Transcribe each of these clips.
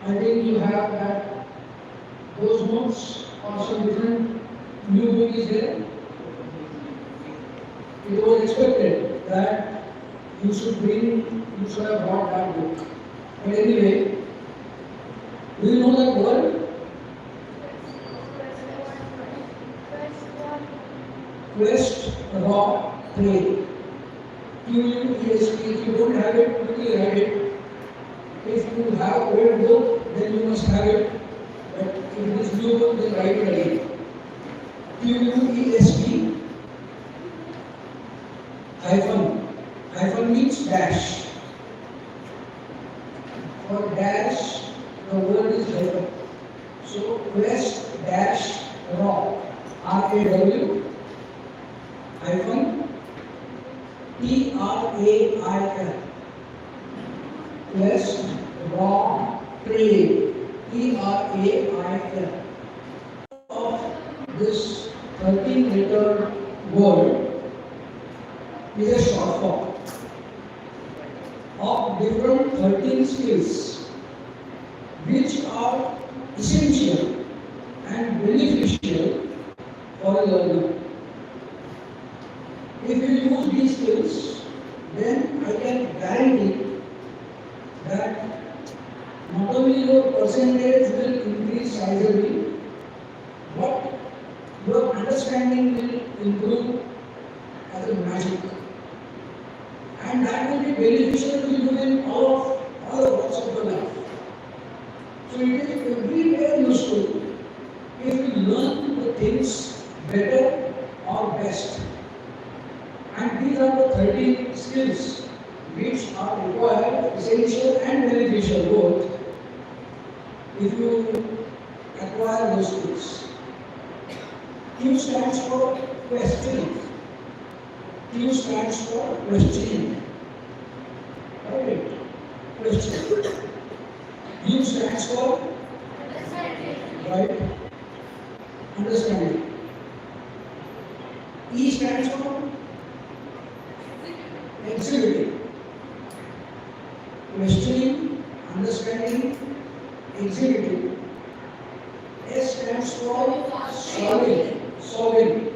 I think you have that those notes or some different new book is there. It was expected that you should have brought that book. But anyway, do you know that word? Quest, raw, trade. Quest. If you don't have it, quickly write it. If you have old book, then you must have it. But if it is new book, then write it again. Quest, hyphen. Hyphen means dash. For dash, the word is hyphen. So quest dash raw. RAW hyphen TRAIL. Quest raw trade. TRAIL. Of this 13-letter word is a short form of different 13 skills which are essential and beneficial for a learner. If you use these skills, then I can guarantee that not only your percentage will increase sizably, but your understanding will improve as a magic. And that will be beneficial to you in all the walks of your life. So it is everywhere useful if you learn the things better or best. And these are the 13 skills which are required, essential and beneficial both if you acquire those skills. Q stands for questioning. Q stands for questioning. Right? Question. U stands for right. Understanding. E stands for exhibiting. Questioning, understanding, exhibiting. S stands for solving. Solving.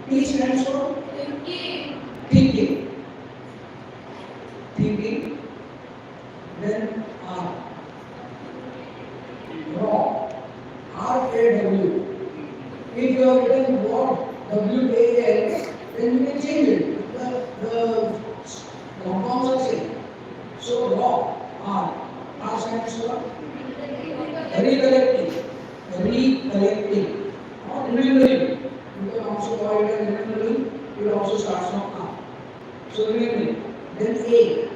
T stands for thinking. Then R. Raw. RAW. If you have written what WAL, then you can change it. The compounds are same. So raw. R stands for recollecting. Not remembering. You can also call it as remembering. It also starts from R. So remembering. Then A.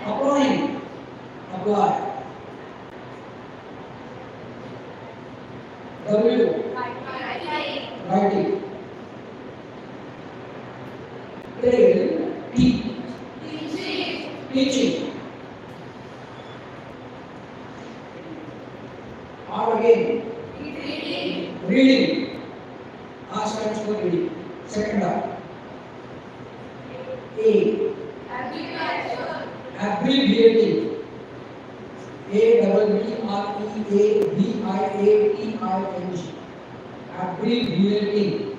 Applying. Apply. W. Writing. Trade. T. Teaching. R again. Reading. R stands for reading. Second R. A. Abbreviating. Abbreviating. Abbreviating.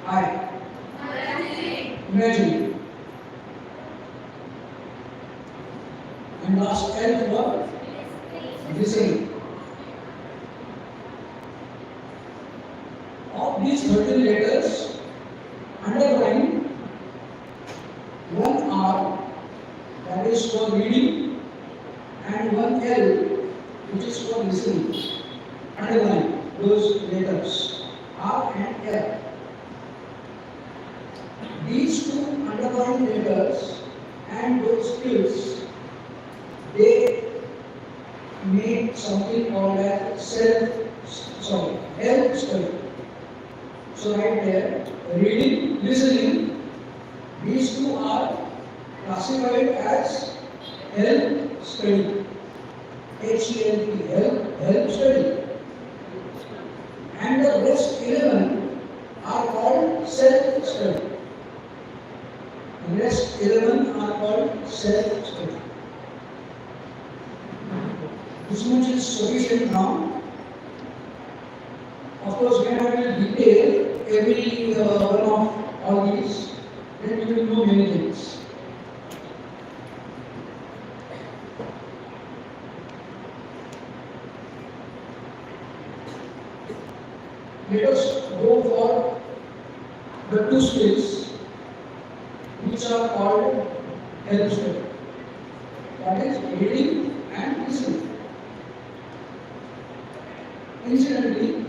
I. Imagining. And last L for listening. Of these 13 letters, underline one R, that is for reading, and one L, which is for listening. Underline those letters, R and L. These two underlying letters and those skills, they make something called as health study. So right there, reading, listening, these two are classified as health study. HELP, health study. And the rest 11 self-study. The rest 11 are called self-study. This much is sufficient now. Of course, when I will detail every one of all these, then you will know many things. Let us go for the two skills which are called help study. That is reading and listening. Incidentally,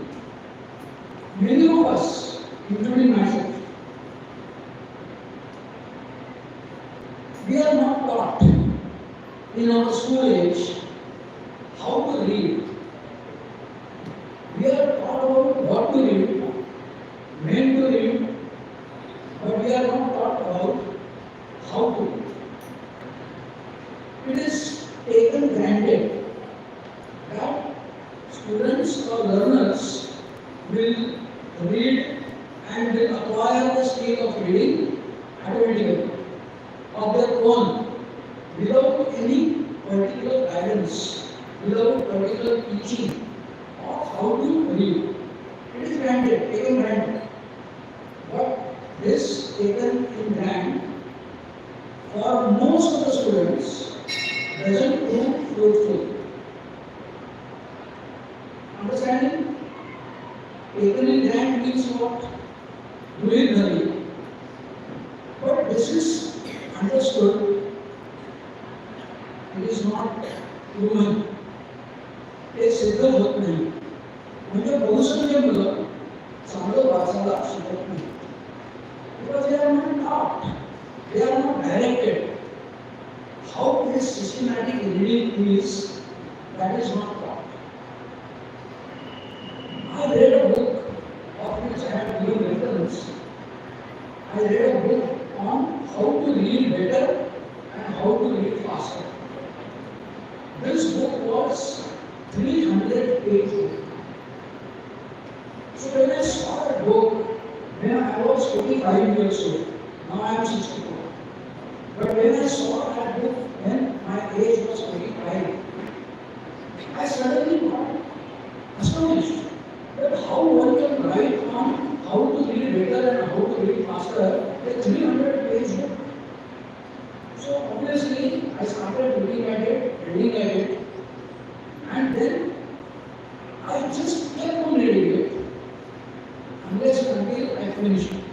many of us, including myself, we are not taught in our school age how to read. We are taught about what to read, when to read, but we are not taught about how to read. It is taken granted that students or learners will read and will acquire the skill of reading automatically of their own without any particular guidance, without particular teaching of how to read. It is granted, taken granted. But this taken in grant for most of the students doesn't prove fruitful. Understanding? Taken in grant means what? Doing hurry. But this is understood. It is not human. हे सिद्ध होत नाही. म्हणजे बहुसंख्य मुलं चांगलं वाचायला शिकत नाही. Because they are not taught. They are not directed. How this systematic reading is, that is not taught. I read a book of which I have given reference. I read a book on how to read better and how to read faster. This book was 300 pages. So when I saw that book, when I was 45 years old, now I am 64. But when I saw that book, when my age was 45, I suddenly got astonished that how one can write on how to read better and how to read faster a 300-page book. So obviously, I started looking at it, reading at it, and then I just kept on reading it unless and until I finished it.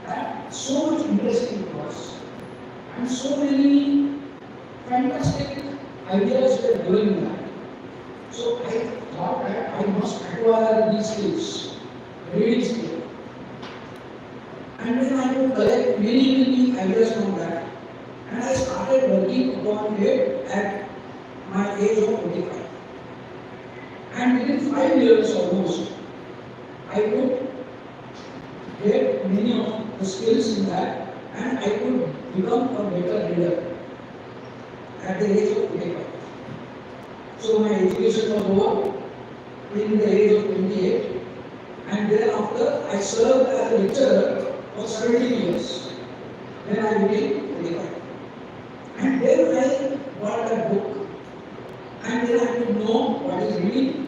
And so much interesting it was, and so many fantastic ideas were given in that. So I thought that I must acquire these skills, reading skill, and then I would collect many ideas from that, and I started working upon it at my age of 25. And within 5 years almost, I could get many of the skills in that, and I could become a better reader at the age of 25. So my education was over in the age of 28, and thereafter I served as a lecturer for 17 years. Then I became 25. And then I bought that book. And then I could know what is reading,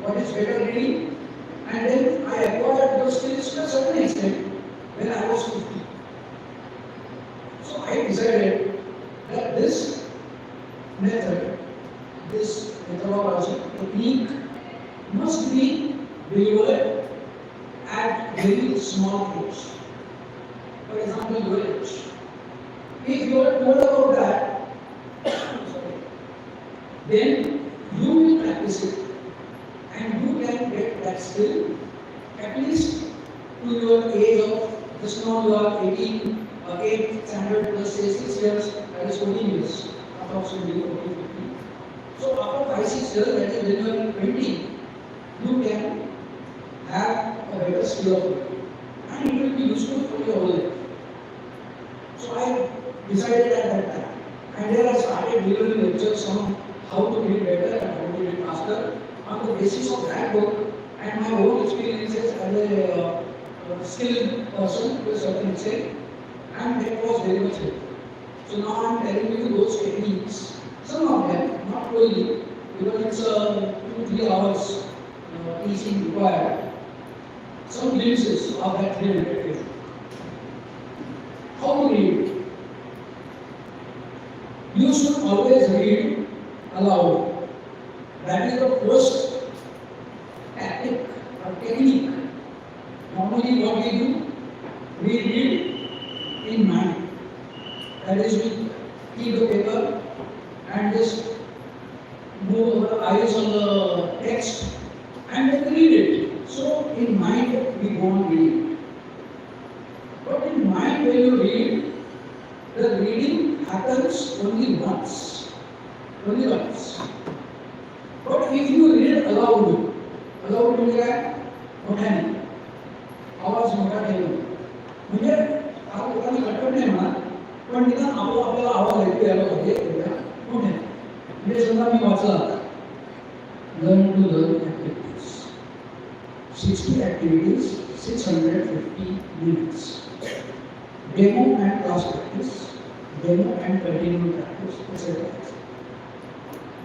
what is better reading, and then I acquired those skills to a certain extent when I was 50. So I decided that this method, this methodology, technique must be delivered at very small age. For example, your age. If you are told about that, then you will practice it and you can get that skill at least to your age of, just now you are 18, 8 standard plus say 6 years, that is 14 years, approximately 14, 15. So after 5, 6 years, that is when you are 20, you can have a better skill of it and it will be useful for your whole life. So I decided at that time, and then I started delivering lectures on how to read better and how to read faster on the basis of that book and my own experiences as a skilled person to a certain extent, and that was very much helpful. So now I am telling you those techniques, some of them, not fully, because it's 2-3 hours teaching required. Some glimpses of that 300 pages. How to read? You should always read aloud. That is the first tactic or technique. Normally what we do, we read in mind. That is, we keep the paper and just move our eyes on the text and then read it. So in mind we go on reading. But in mind when you read, the reading happens only once. Only once. But if you read aloud, aloud म्हणजे काय? मोठ्याने. आवाज मोठा ठेवून. म्हणजे आपण लोकांनी कटकट नाही म्हणा, पण निदान आपल्याला आवाज ऐकू यायला पाहिजे एवढ्या मोठ्याने. म्हणजे समजा मी वाचला, learn to learn activities. 60 activities, 650 minutes. Demo and class practice, demo and continued practice, etc.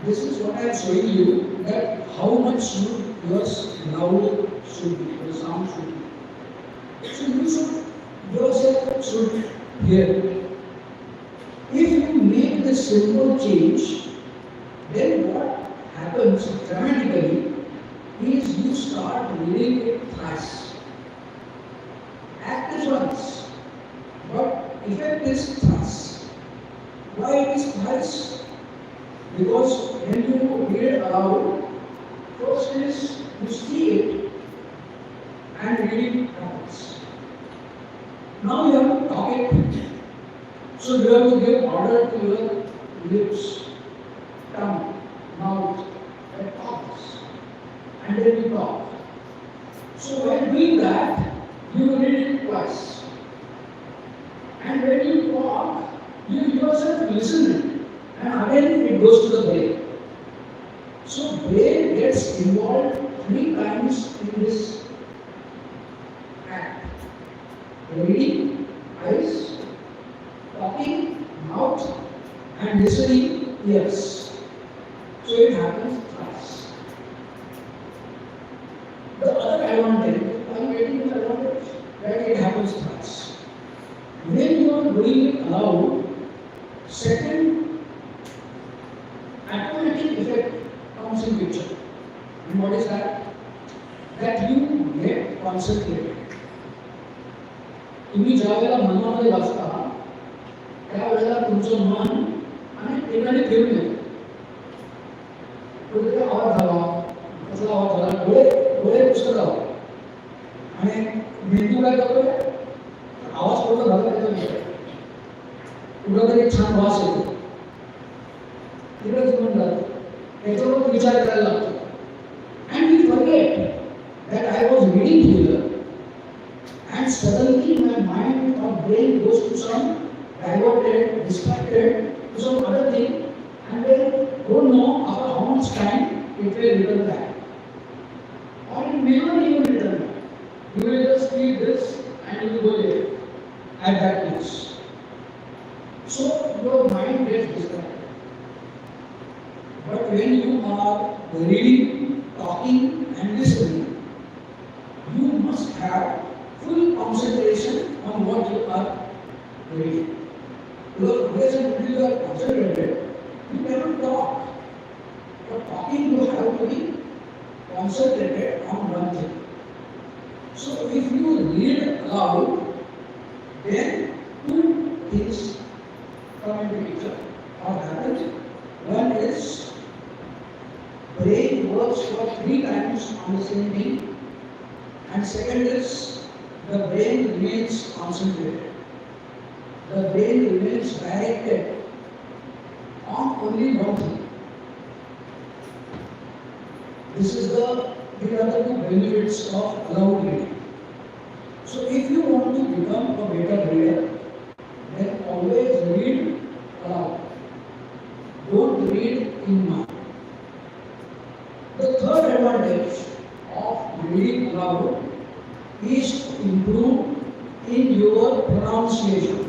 This is what I am showing you, that how much your loud should be, your sound should be. So you should, yourself should hear. If you make this simple change, then what happens dramatically is you start reading it thrice. Act is once, but effect is thrice. Why it is thrice? Because when you read aloud, first is you see it and reading happens. Now you have to talk it. So you have to give order to your lips, tongue, mouth, and thoughts. And then you talk. So when doing that, you read it twice. And when you talk, you yourself listen it. And again it goes to the brain. So brain gets involved 3 times in this act. Reading, eyes, talking, mouth, and listening, ears. So it happens twice. The other advantage, I am getting the advantage that it happens twice. When you are doing it aloud, second automatic effect comes in picture. And what is that? That you get concentrated. तुम्ही ज्या वेळेला मनामध्ये वाचता, त्यावेळेला तुमचं मन अनेक ठिकाणी फिरून येतं. कुठे आवाज झाला, कसला आवाज झाला, डोळे पुस्तकावर. आणि मेंदू काय करतोय? आवाज पूर्ण झाला त्याच्यामध्ये. कुठं तरी छान वास येतो. तिकडेच मन जातं. त्याच्यावर विचार करायला लागतो. And we forget that I was reading here, and suddenly my mind or brain goes to some diverted, distracted to some other thing, and then don't know after how much time it will return back. Or it may not even return back. You will just read this and you will go there at that place. So your mind gets distracted. But when you are reading, talking and listening, you must have full concentration on what you are reading. Because unless you are concentrated, you cannot talk. For talking, you have to be concentrated on one thing. So if you read aloud, then 2 things come into picture or happen. One is brain works for 3 times on the same thing, and second is the brain remains concentrated. The brain remains directed on only one thing. This is the other 2 benefits of aloud reading. So if you want to become a better reader, then always read aloud. Don't read in mind. The third advantage of reading aloud is to improve in your pronunciations.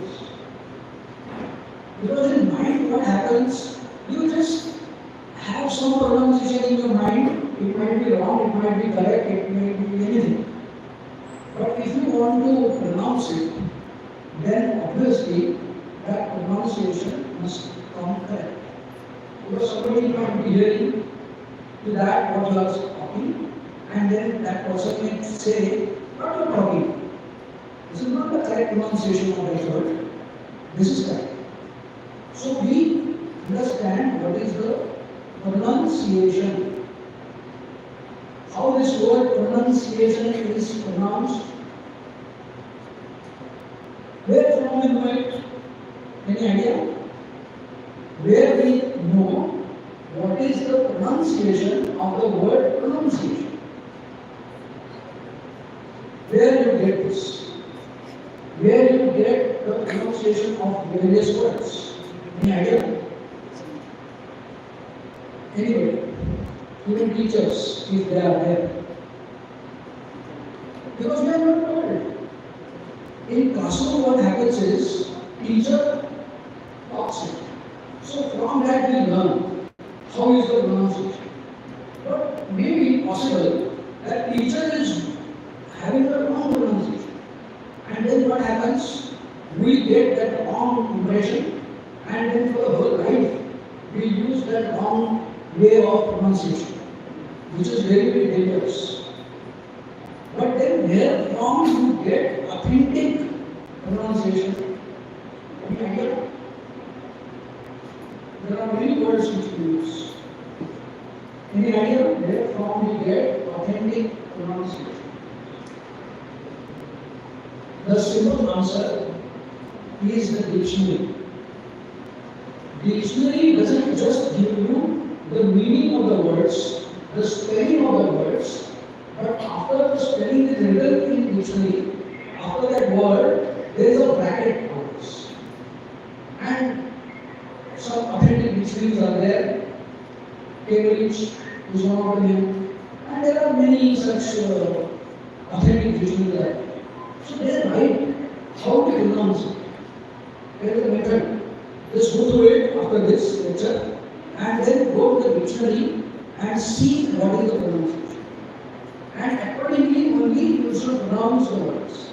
Because in mind what happens, you just have some pronunciation in your mind, it might be wrong, it might be correct, it might be anything. But if you want to pronounce it, then obviously that pronunciation must come correct. Because somebody might be hearing to that what you are talking, and then that person may say, what you are talking. This is not the correct pronunciation of that word. This is correct. So we understand what is the pronunciation. How this word pronunciation is pronounced. Where from we know it? Any idea? Where we know what is the pronunciation of the word pronunciation? Where you get this? Where you get the pronunciation of various words? Any idea? Anybody? Even teachers, if they are there. Because we are not told. In classroom, what happens is, teacher talks it. So from that we learn how is the pronunciation. But maybe possible that teacher is having the wrong pronunciation. And then what happens? We get that wrong impression, and then for the whole life we use that wrong way of pronunciation, which is very, very dangerous. But then therefrom you get authentic pronunciation. Any idea? There are many words which we use. Any idea? Therefrom we get authentic pronunciation. The simple answer is the dictionary. Dictionary doesn't just give you the meaning of the words, the spelling of the words, but after the spelling is written in dictionary, after that word, there is a bracket for this. And some authentic dictionaries are there. Cambridge is one of them, and there are many such authentic dictionaries. So they write how to pronounce it. There is a method. Just go through it after this lecture, and then go to the dictionary and see what is the pronunciation. And accordingly, only you should pronounce the words.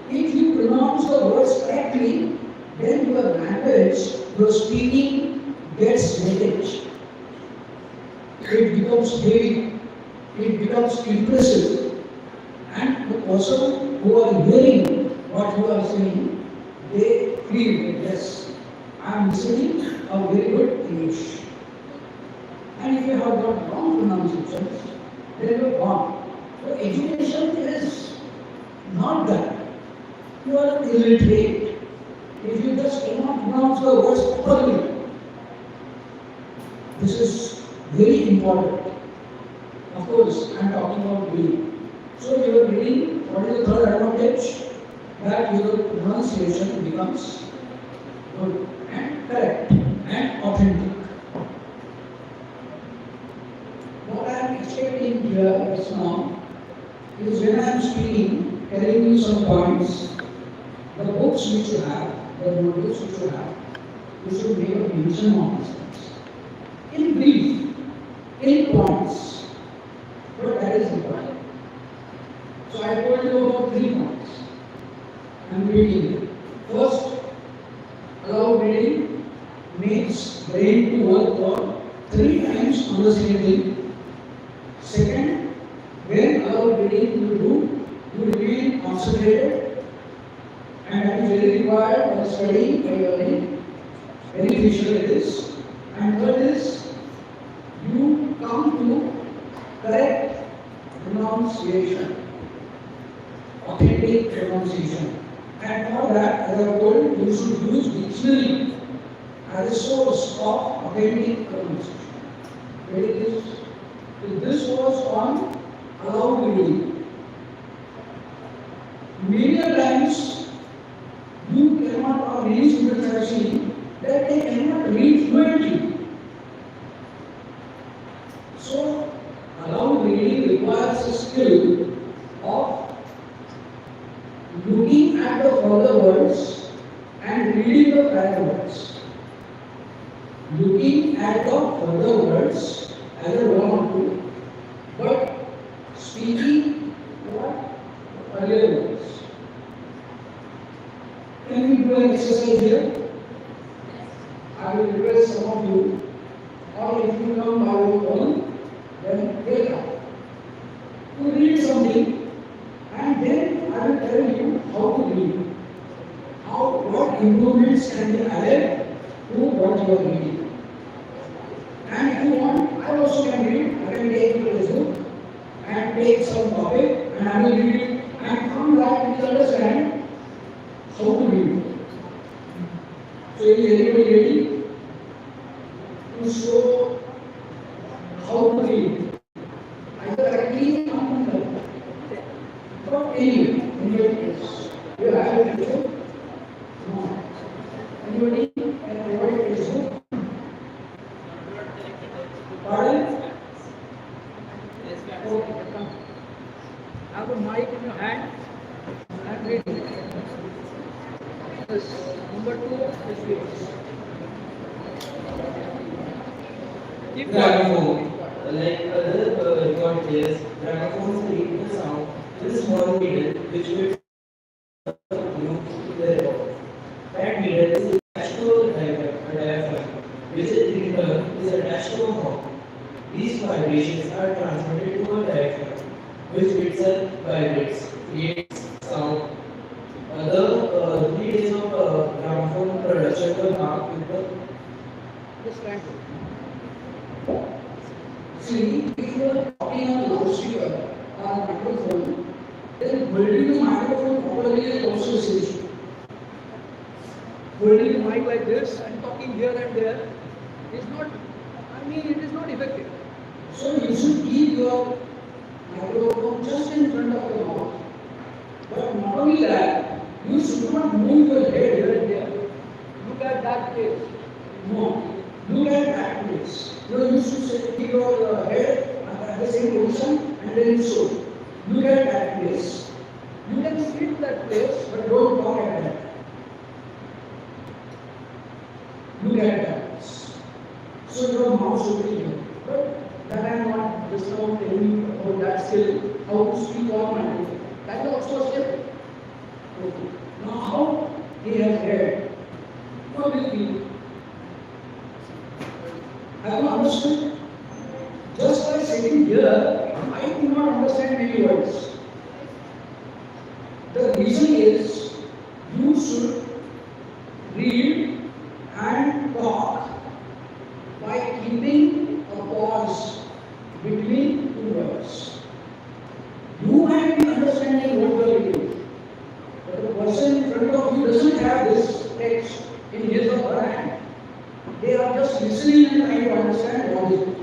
If you pronounce the words correctly, then your language, your speaking gets weightage. It becomes heavy, it becomes impressive, and the person who are hearing what you are saying, they feel that yes, I am listening a very good English. And if you have got wrong pronunciations, then you are wrong. So education is not that. You are illiterate. If you just cannot pronounce the words properly, this is very important. Of course, I am talking about reading. So you are reading, what is the third advantage? That your pronunciation becomes good and correct and authentic. What I am expecting here just now is when I am speaking, telling you some points, the books which you have, the notebooks which you have, you should make a mention of these things. In brief, in points, but that is important. So I told you about 3 points. I am reading it. First, allow reading makes brain to work for 3 times on the same thing. Second, when allow reading you remain concentrated, and that is very required for studying, for learning. Beneficial it is. And third is, you come to correct pronunciation, authentic pronunciation. And for that, as I have told you, you should use dictionary as a source of authentic pronunciation. This was on allowed reading. Many times, you cannot, or many students have seen that they cannot read fluently. So, allowed reading requires a skill of looking at the further words and reading the prior words. Looking at the further words as a one or two, but speaking what earlier words. Can we do an exercise here? I will request some of you, or if you come by your own, then take up. To read something, and then I will tell you how to read. What improvements can be added to what you are reading. And if you want, I also can read. I can take the book and take some topic, and I will read it, and from that we will understand how to read. So is anybody ready to show how to read? Either correctly or not. But anyway, else. You have a picture? No. Anybody can provide a picture? Pardon? Okay, come. Have a mic in your hand and read it. Yes. Number 2 is yours. Keep Gramophone. Like other record players, gramophones read the sound with a small needle which fits the record. That needle is attached to a diaphragm, which in turn is attached to a horn. These vibrations are transmitted to a diaphragm, which itself vibrates, creates sound. The 3 days of gramophone production were marked with the Just try to. See, if you are talking on a loudspeaker or a microphone, then holding the microphone properly is also essential. Holding the mic like this and talking here and there is not, it is not effective. So you should keep your microphone just in front of your mouth. But not only that, you should not move your head here and there. Look at that place. No. Look at that place. You should keep your head at the same position and then you should. Look at that place. You can sit that place, but don't talk at that. Look at that place. So your mouth should be here. But that I am not just now telling you about that skill, how to speak on my. That is also a skill. Okay. Now how he has read. What will be? Have you understood? Just by sitting here, I do not understand many words. The reason is you should read and talk by keeping a pause between two words. You might be understanding what you are reading, but the person in front of you doesn't have this text in his or her hand. They are just listening and trying to understand what is it.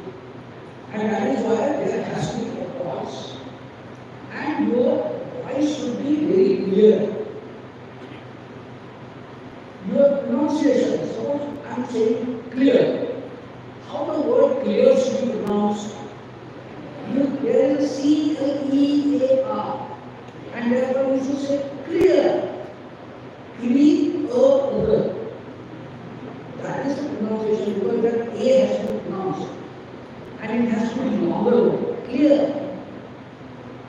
And that is why there has to be a pause. And your voice should be very clear. Your pronunciation, suppose I am saying clear. How the word clear should be pronounced? There is a C-L-E-A-R. And therefore you should say clear. Clear. That is the pronunciation because that A has to be pronounced. And it has to be longer, clear.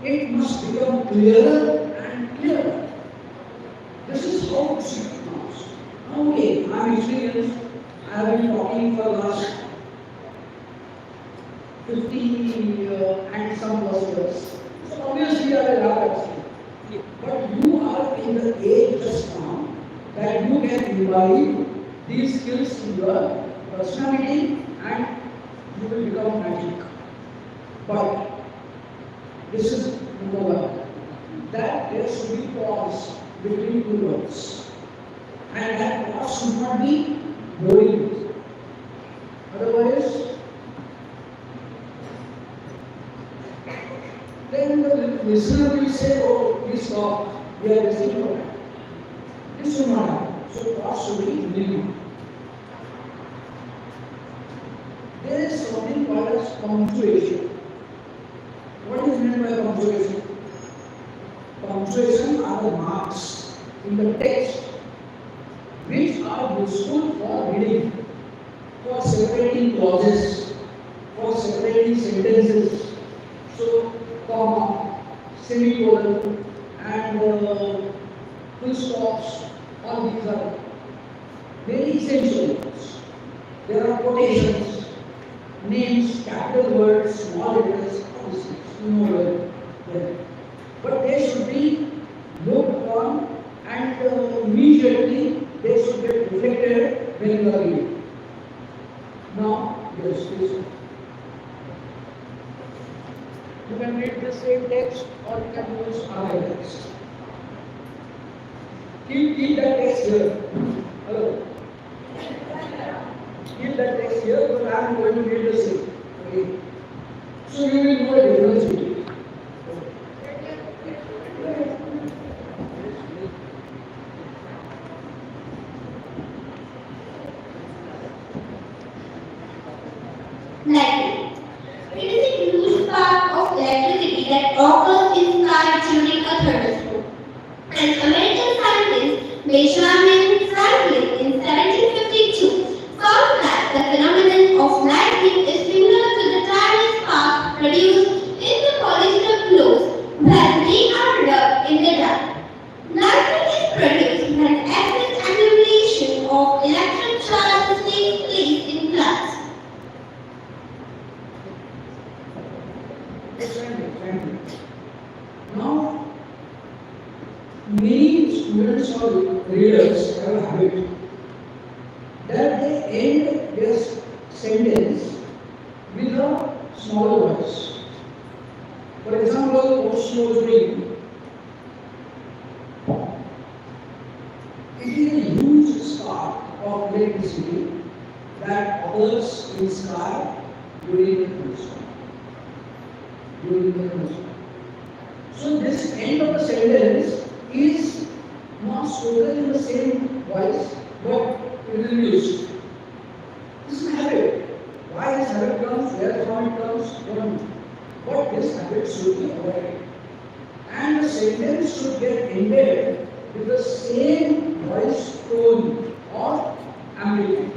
It must become clearer and clearer. This is how it should be pronounced. Okay, I am experienced. I have been talking for the last 50 and some plus years. So obviously I will have experience. But you are in the age just now that you can imbibe these skills in your personality and you will become magic. But this is number one. That there should be pause between two words. And that pause should not be boring. Otherwise, then the listener will say, oh, please stop. We are listening to that. This should not happen. So pause should be minimum. There is something called as punctuation. What is meant by punctuation? punctuation are the marks in the text which are useful for reading, for separating clauses, for separating sentences. So, comma, semicolon, and full stops, all these are very essential words. There are quotations, names, capital words, small letters, all these things. You know well. But they should be looked upon and immediately they should get reflected when you are reading. Now, yes, please. You can read the same text or you can use other text. Keep that text here. Hello. Keep that text here because I am going to read the same. Okay. So you will know the difference between it. Lightning. It is a huge part of electricity that occurs in sky during a thunderstorm. An American scientist, Benjamin Franklin, in 1752, found that the phenomenon of lightning is similar to the tiny spark produced in the polyester clothes when they are rubbed in the dark. Lightning is produced when excess accumulation of electric charges takes place in clouds. Exactly. Now, many students or readers have a habit that they end their sentence with a smaller voice. For example, what she was doing, it is a huge spark of electricity that occurs in sky during the thunderstorm. So this end of the sentence is not spoken in the same voice, but it is used. This is a habit. Why this habit comes, where from it comes, don't know. But this habit should be avoided. And the sentence should get ended with the same voice tone or amplitude.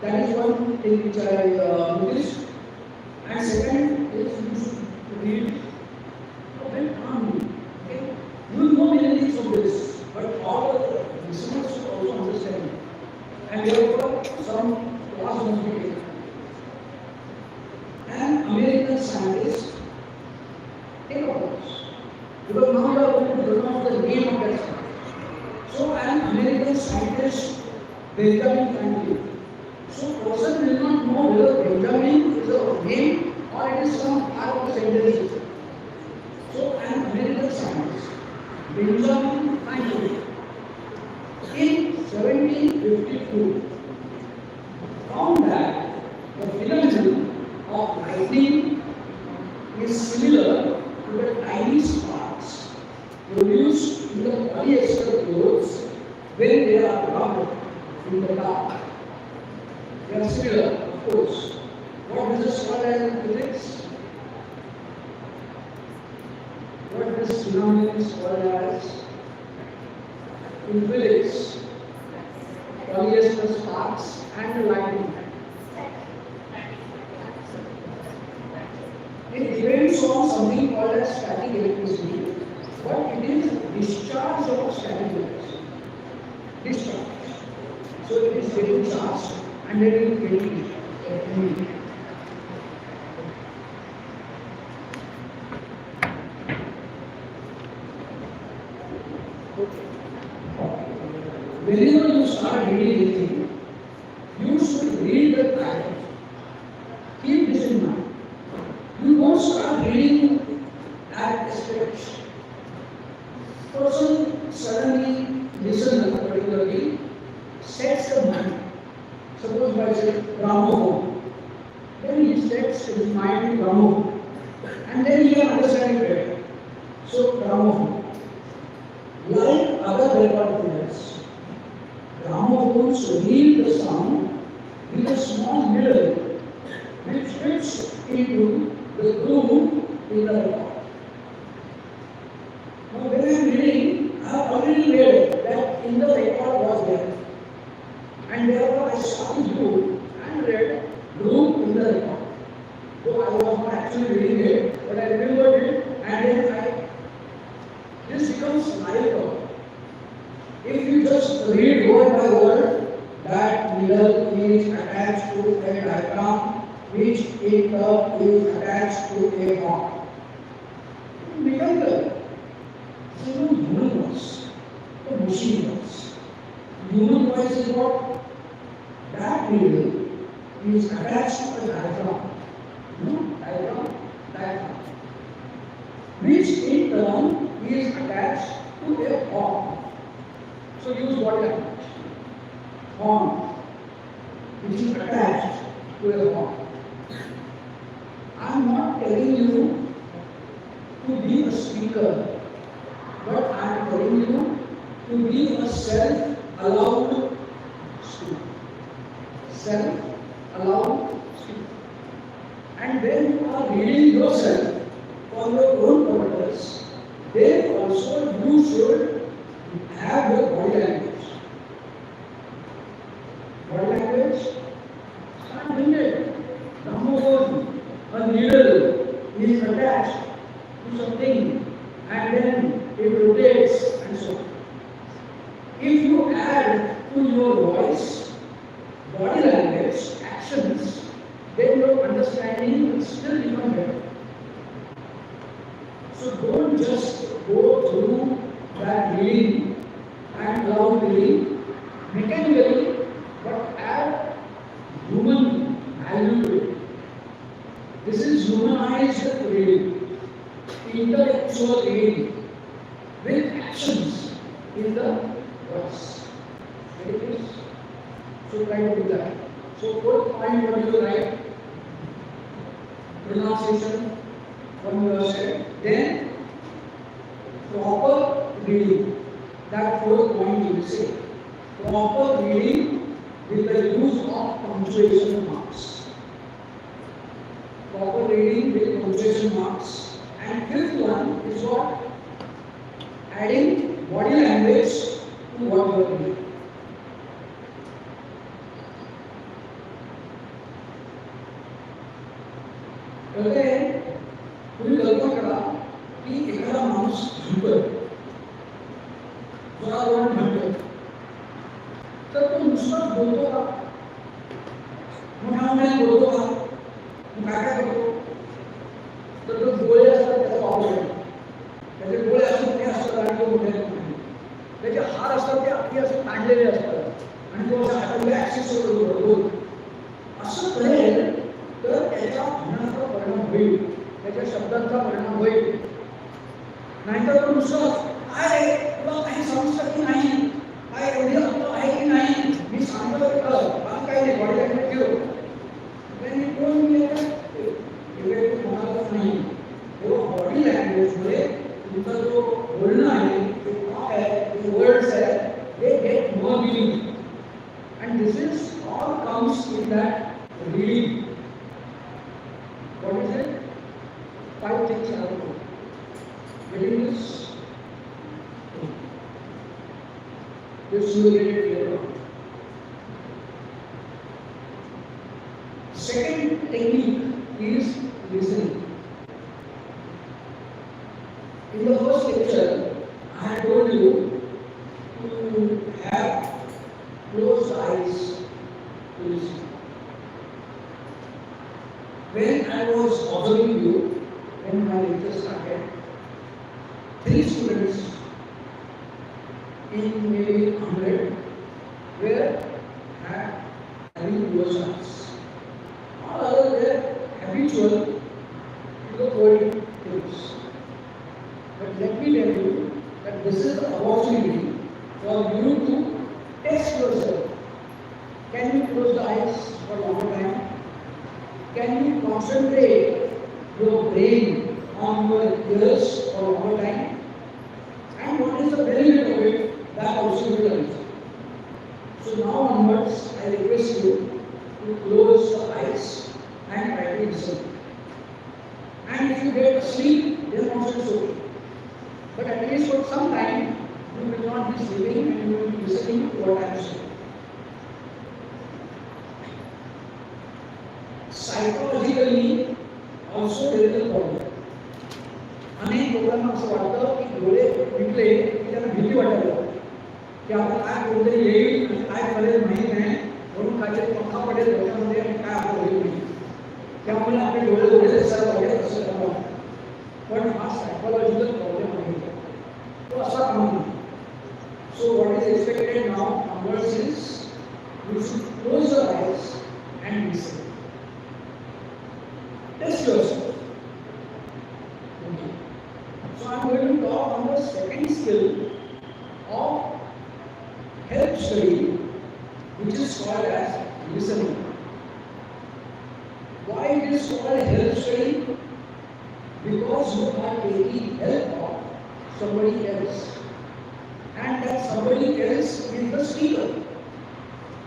That is one thing which I noticed. And second is you should read very calmly. Okay? You will know many things of this, but all the listeners should also understand. And therefore, some class must be taken. An American scientist, take a pause. Because now you are going to pronounce the name of that scientist. So, an American scientist, Benjamin Franklin. So person will not know whether Benjamin is a name or it is some part of the sentence. So an American scientist, Benjamin Franklin, in 1752 found that the phenomenon of lightning is similar to the tiny sparks produced in the polyester clothes when they are rubbed in the dark. They are similar, of course. What is this called as in physics? What is this phenomenon is called as in physics? Polyester sparks and lightning. It depends on something called as static electricity, but it is discharge of static electricity. Discharge. So it is getting charged and then it is getting emitted. Whenever you start reading anything, you should read the title. Keep this in mind. You won't start reading at a stretch. Person suddenly listens particularly, sets the mind. Suppose by saying gramophone, then he sets his mind in gramophone, and then he can understand it better. So gramophone. Like other record players, gramophones read the sound with a small needle which fits into the groove in the record. Now when I am reading, I have already read that in the record was there. And therefore I saw this groove and read groove in the record. Though I was not actually reading it, but I remembered it, and then this becomes lighter. If you just read word by word, that needle is attached to a diaphragm, which in turn is attached to a horn. Mechanical. This is not human voice, or machine voice. Human voice is what? That needle is attached to a diaphragm. Diaphragm. Which in turn is attached to a horn. So use body language. Horn, which is attached to a horn. I am not telling you to be a speaker, but I am telling you to be a self-allowed speaker. Self-allowed speaker. And when you are reading yourself for your own purpose, then also you should have your body language. Body language? Start doing it. Thermofon, a needle is attached to something and then it rotates and so on. If you add to your voice, body language, actions, then your understanding will still become better. So don't just go through that reading and allow reading mechanically, but add human value to it. This is humanized reading, intellectual reading, with actions in the voice. Get it? So try to do that. So fourth point, what do you write? Pronunciation from your side. Then proper reading. That fourth point you will say. Proper reading with the use of punctuation marks. Proper reading with punctuation marks. And fifth one is what? Adding body language to what you are reading. Okay, तुम्ही कल्पना करा की एखादा माणूस म्हणतोय जोरात म्हणतोय तर तो नुसताच बोलतो का मोठ्याने बोलतो का मग काय करतो तर तो डोळे असतात त्याचा वापर करतो त्याचे डोळे असे मोठे असतात आणि तो मोठे त्याचे हात असतात ते अगदी असे ताणलेले असतात आणि तो असा हातामध्ये ऍक्सेस करतो असं करेल तर त्याच्या म्हणण्याचा परिणाम होईल त्याच्या शब्दांचा परिणाम होईल नाहीतर तो नुसतं काय तुला काही समजतं की नाही काय एवढी अक्कल आहे की नाही मी सांगतो बाकी काही नाही बॉडी लँग्वेज ठेव त्यांनी कोण इफेक्ट होणारच नाही तेव्हा बॉडी लँग्वेजमुळे तुमचा जो बोलणं आहे ते टॉक आहे ते वर्ड्स आहे they get more meaning and this is all comes in that reading. What is it? 5 things are good. Getting this? This you will get it later on. Second technique is listening. In the first lecture, I had told you to have closed eyes to listen. When I was observing you, when my lecture started, 3 students in maybe 100 were having closed eyes. All others were habitual to the cold things. But let me tell you that this is the opportunity for you to test yourself. Can you close the eyes for a longer time? Can you concentrate your brain on your ears for a longer time? And what is the benefit of it? That also will tell you. So now onwards, I request you to close the eyes and try to listen. you get asleep, then also it's okay. But at least for some time, you will not be sleeping and you will be listening to what I am saying. Psychologically, also there is a problem. अनेक लोकांना असं वाटतं की डोळे मिटले की त्यांना भीती वाटायला की आपण काय कोणतरी येईल आणि काय करेल माहीत नाही म्हणून काहीतरी पंखा पडेल डोक्यामध्ये आणि काय आपलं होईल नाही त्यामुळे आपले डोळे डोळे दिसायला पाहिजे असं त्यांना वाटतं पण हा सायकोलॉजिकल प्रॉब्लेम आहे तो असा काम नाही so what is expected now onwards is you should close your eyes and listen. Test yourself. Okay. So I am going to talk on the second skill of help study, which is called as listening. Why it is called help study? Because you are taking help of somebody else, and that somebody else is the speaker.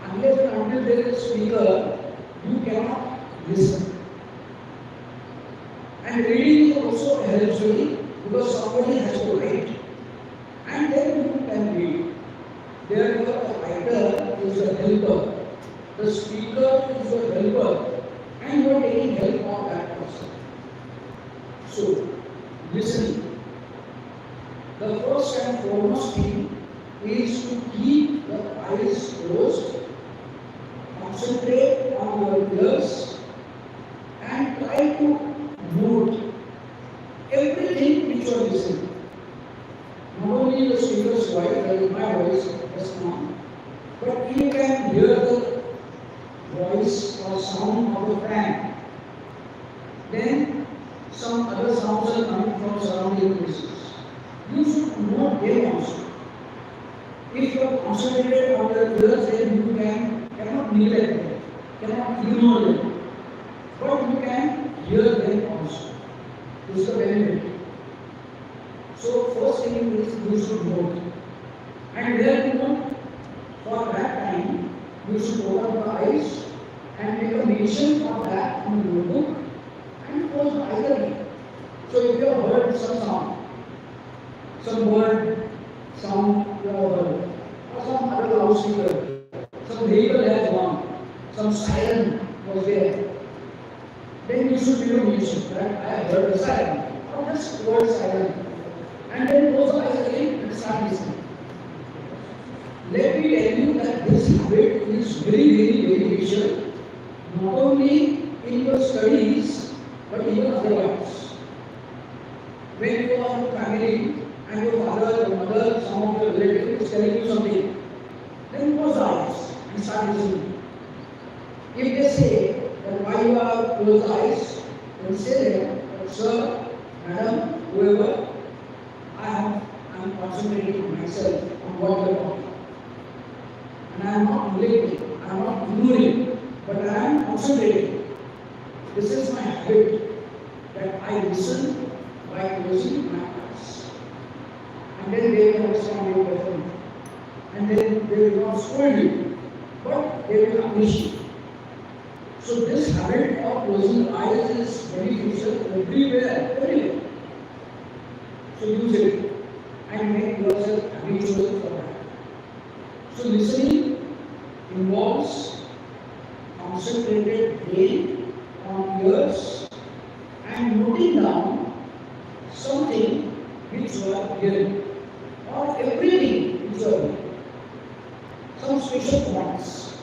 Unless and until there is a speaker, you cannot listen. And reading is also a help study because somebody has to write, and then you can read. Therefore, the writer is a helper, the speaker is a helper, and you are taking help of that person. So, listening. The first and foremost thing is to keep the eyes closed, concentrate on your ears, and try to note everything which you are listening. Not only the speaker's voice, that is my voice just now, but you can hear the voice or sound of the fan. Then some other sounds are coming from surrounding places. You should note them also. If you are concentrated on your ears, then you cannot neglect them, cannot ignore them, but you can hear them also. This is the benefit. So first thing is you should note, and then for that time you should open the eyes and make a mention of that on the notebook and close the eyes again. So if you have heard some sound, some word sound you have heard, or some other loudspeaker, some vehicle has gone, some siren was there, then you should be a mention that I have heard a siren, or just word siren, and then close the eyes again and start listening. Let me tell you that this habit is very beneficial, not only in your studies, but even otherwise. When you are in family and your father, your mother, some of your relatives is telling you something, then close the eyes and start listening. If they say that why you are closed eyes, then say them, sir, madam, whoever, I am concentrating myself on what you are talking. And I am not neglecting, I am not ignoring, but I am concentrating. This is my habit, that I listen by closing my eyes. And then they will understand you better. And then they will not scold you, but they will appreciate. So this habit of closing the eyes is beneficial everywhere, everywhere. So use it and make yourself habitual for that. So listening involves concentrated brain on ears and noting down something which you are hearing or everything which you are hearing. Some special points.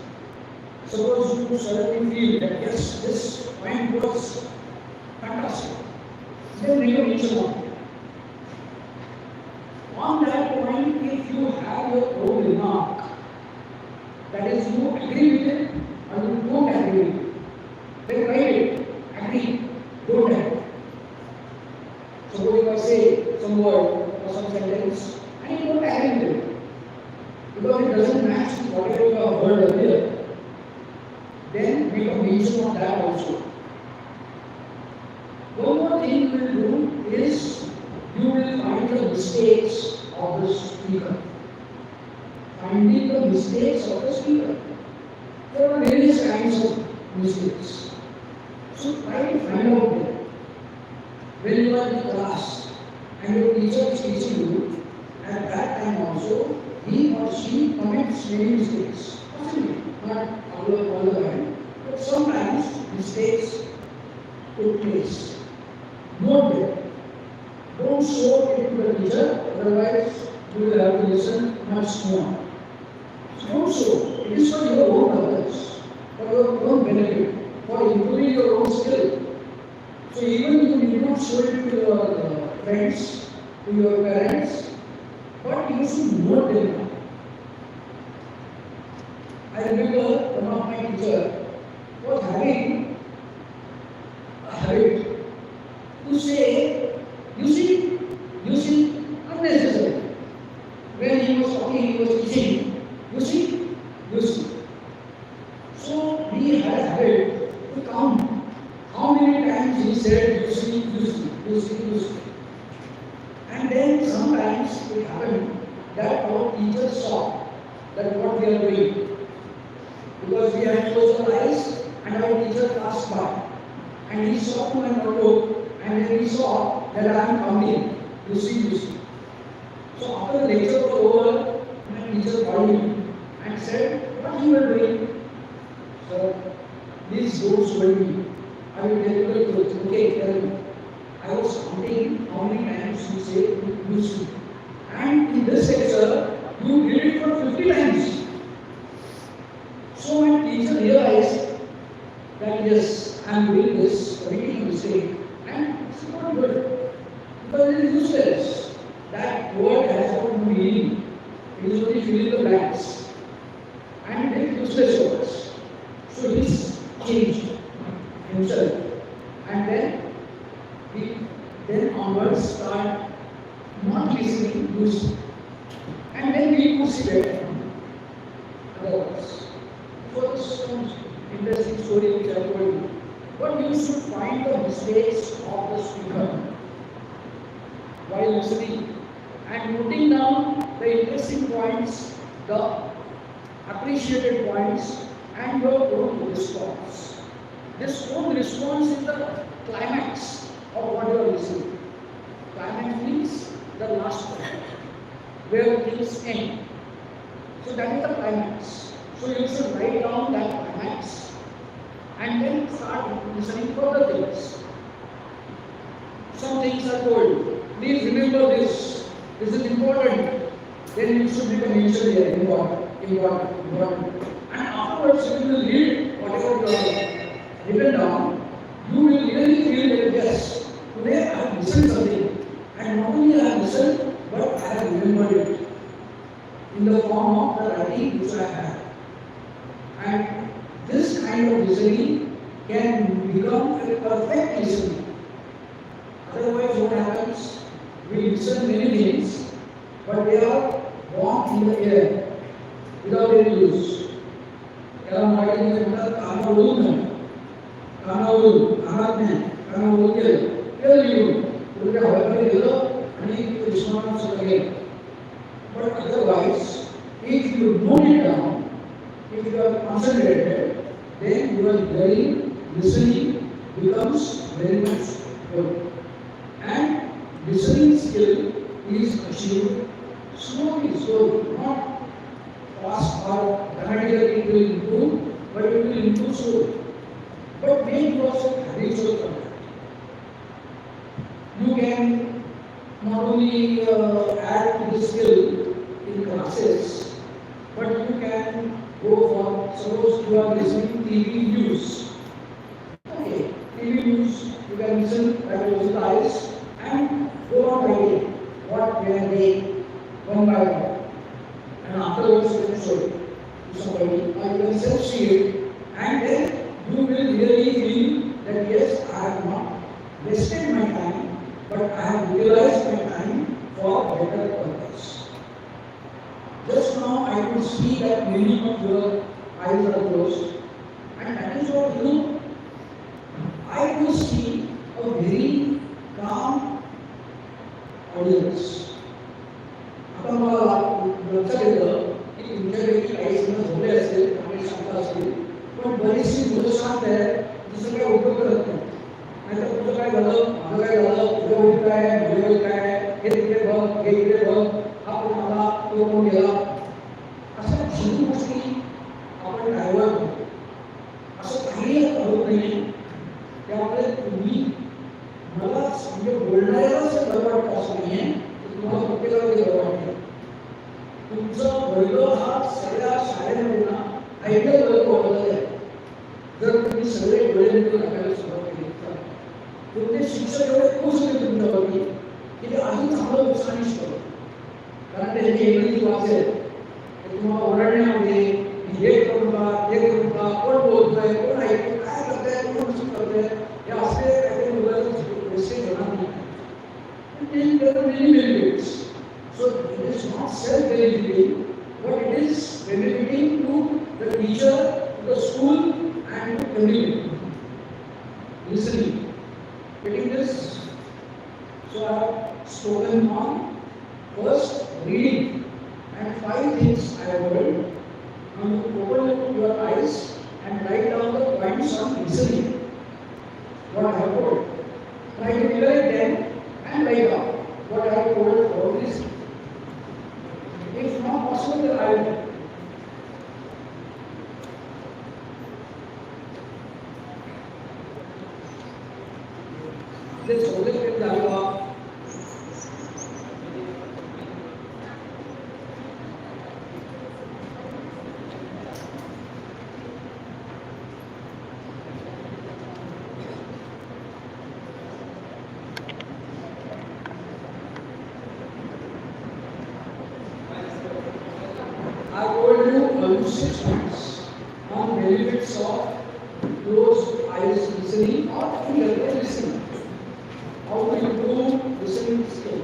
Suppose you suddenly feel that yes, this point was fantastic. Then make a mention of it. On that point, if you have your own remark, that is, you agree with it or you don't agree with it, then write it, agree, don't agree. Suppose if I say some word or some sentence and you don't agree with it, because it doesn't match whatever you have heard earlier, then make a mention of that also. One more thing you will do is you will find the mistakes of the speaker. Finding the mistakes of the speaker. There are various kinds of mistakes. So try to find out them. when you are in class and your teacher is teaching you, at that time also, he or she commits many mistakes. Possibly, not all the time, but sometimes mistakes took place. Note that. Don't show it to the teacher, otherwise you will have to listen much more. So don't show. It is for your own purpose, for your own benefit, for improving your own skill. So even you need not show it to your friends, to your parents, but you should note them. I remember one of my teacher was having a habit to say, you see, unnecessary. When he was talking, he was teaching, you see. So we had a habit to count how many times he said, you see. And then sometimes it happened that our teacher saw that what we are doing. Because we had closed our eyes and our teacher passed by. And he saw to my notebook and then he saw that I am counting. You see. So after the lecture was over, my teacher called me and said, what you were doing? Sir, please don't scold me. I will tell you the truth. Okay, tell me. I was counting how many times you say you see. And in this lecture, you did it for 50 times. So my teacher realized that yes, I am doing this, reading mistake, and it's not good. Because it is useless. That word has got no meaning. It is only filling the blanks. And it is useless words. So he changed himself. And then onwards start not listening to music. And then we could see better. Otherwise. For this interesting story which I told you. But you should find the mistakes of the speaker while listening and noting down the interesting points, the appreciated points, and your own response. This own response is the climax of what you are listening. Climax means the last point, where things end. So that is the climax. So you should write down that climax and then start listening further things. Some things are told. Please remember this. This is important. Then you should make a mention here. Important. And afterwards, when you read whatever you have written down, you will really feel that yes, today I have listened something. And not only I have listened, but I have remembered it in the form of the writing which I have. And this kind of listening can become a perfect listening. Otherwise, what happens? We listen many things, but they are born in the air without any use. But otherwise, if you note it down, if you are concentrated, then your hearing, listening becomes very much good. And listening skill is achieved slowly, not fast or dramatically it will improve, but it will improve slowly. But make yourself habitual for that. You can not only add to the skill in classes, but you can go for, suppose you are listening TV news. Okay, TV news, you can listen by closing the eyes and go on writing what were they one by one. And afterwards you can show it to somebody or you can self see it, and then you will really feel that yes, I have not wasted my time, but I have utilized my time for better purpose. Just now I could see that many of your eyes are closed, and that is what I could see a very calm audience. आता मला लक्षात येतं की तुमच्यापैकी काही जण झोपले असतील, काही शांत असतील, पण बरीचशी मुलं शांत आहेत, दुसरं काय उपयोग करत नाही. नाहीतर तुझं काय झालं, माझं काय झालं, हे इकडे बघ, हा कोण आला, तो कोण गेला, अशा भरपूर गोष्टी आपण डायव्हर्ट होतो. असं काही होत नाही. त्यामुळे तुम्ही मला म्हणजे बोलणाऱ्यालाच बरं वाटतं असं नाही आहे, तुम्हाला प्रत्येकाला ते बरं वाटतं. तुमचा वर्ग हा सगळ्या शाळेमध्ये ना आयडियल वर्ग बनवला आहे. जर तुम्ही सगळे डोळे टाकायला सुरुवात केली तर तुमचे शिक्षक एवढे खुश होते तुमच्यावरती की ते अजून चांगलं उत्साही शिकवतात. कारण त्यांची इंग्रजी वाचेल ते तुम्हाला ओरडण्यामध्ये हे करू का, ते करू का, कोण बोलतोय, कोण ऐकतोय, काय करतोय, कोण कसं करतोय, हे असे काही मुलांचे मेसेज होणार नाही. There are many benefits. So it is not self-benefiting, but it is benefiting to the teacher, to the school, and to everyone. Listening, getting this. So I have spoken on first reading, and 5 things I have heard. Now you open your eyes and write down the points on listening. What I have told. Try to recollect them and write down what I have told about this. If not possible, then I will. Let's hold it with dialogue. I told you almost 6 points on benefits of closed eyes listening or indirect listening. How to improve listening skill.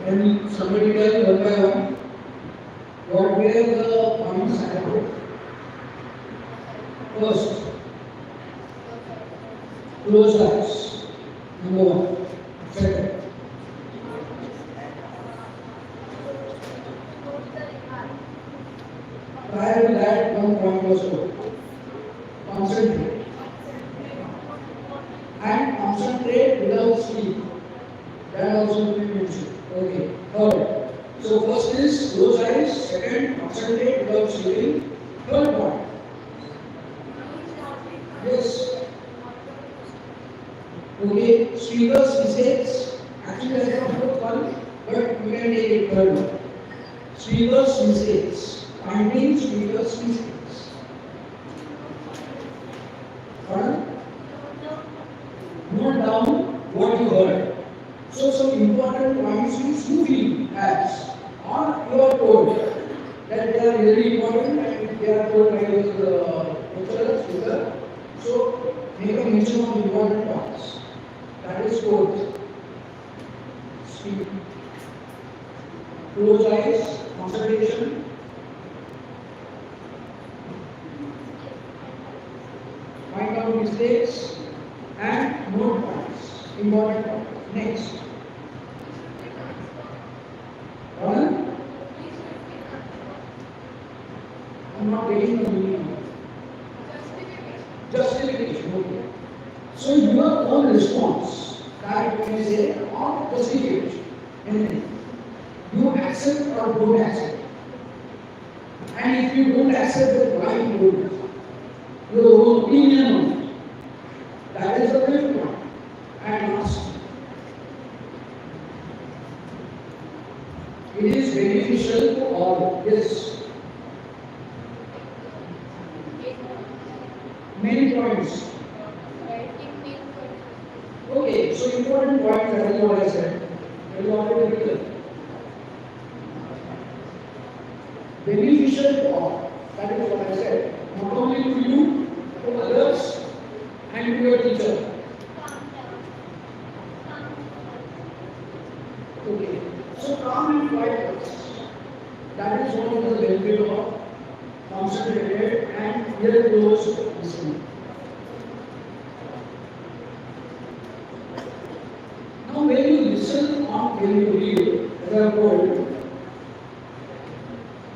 Can somebody tell one by one what were the points I have put? First, close eyes. Number 1. Second, prior to that, one point was put. Concentrate. And concentrate without sleep. That also we mentioned. Okay. Third. So first is close eyes. Second, concentrate without sleeping. Third point. Yes. Okay. Speakers mistakes. Actually, that's not the one, but we can take it third one. Speakers mistakes. Finding speakers mistakes. Pardon? Note down what you heard. So some important points you feel as or you are told that they are really important and they are told by your lecturer, speaker. So make a mention of important points. That is fourth. Speak. Close eyes, concentration, mistakes and note points, important points. Next. Pardon? I'm not getting the meaning. Justification, okay. So your own response, that you can say, or justification, anything. You accept or don't accept. And if you don't accept it, why you don't? Your own opinion on it. That is the fifth one. And last. It is beneficial to all. Yes. Many points. Okay, so important point that is what I said. That is already written. Beneficial to all. That is what I said. Not only to you, to others, and to your teacher. Okay. So calm and quiet works. That is one of the benefit of concentrated and ear closed listening. Now when you listen or when you read, as I have told,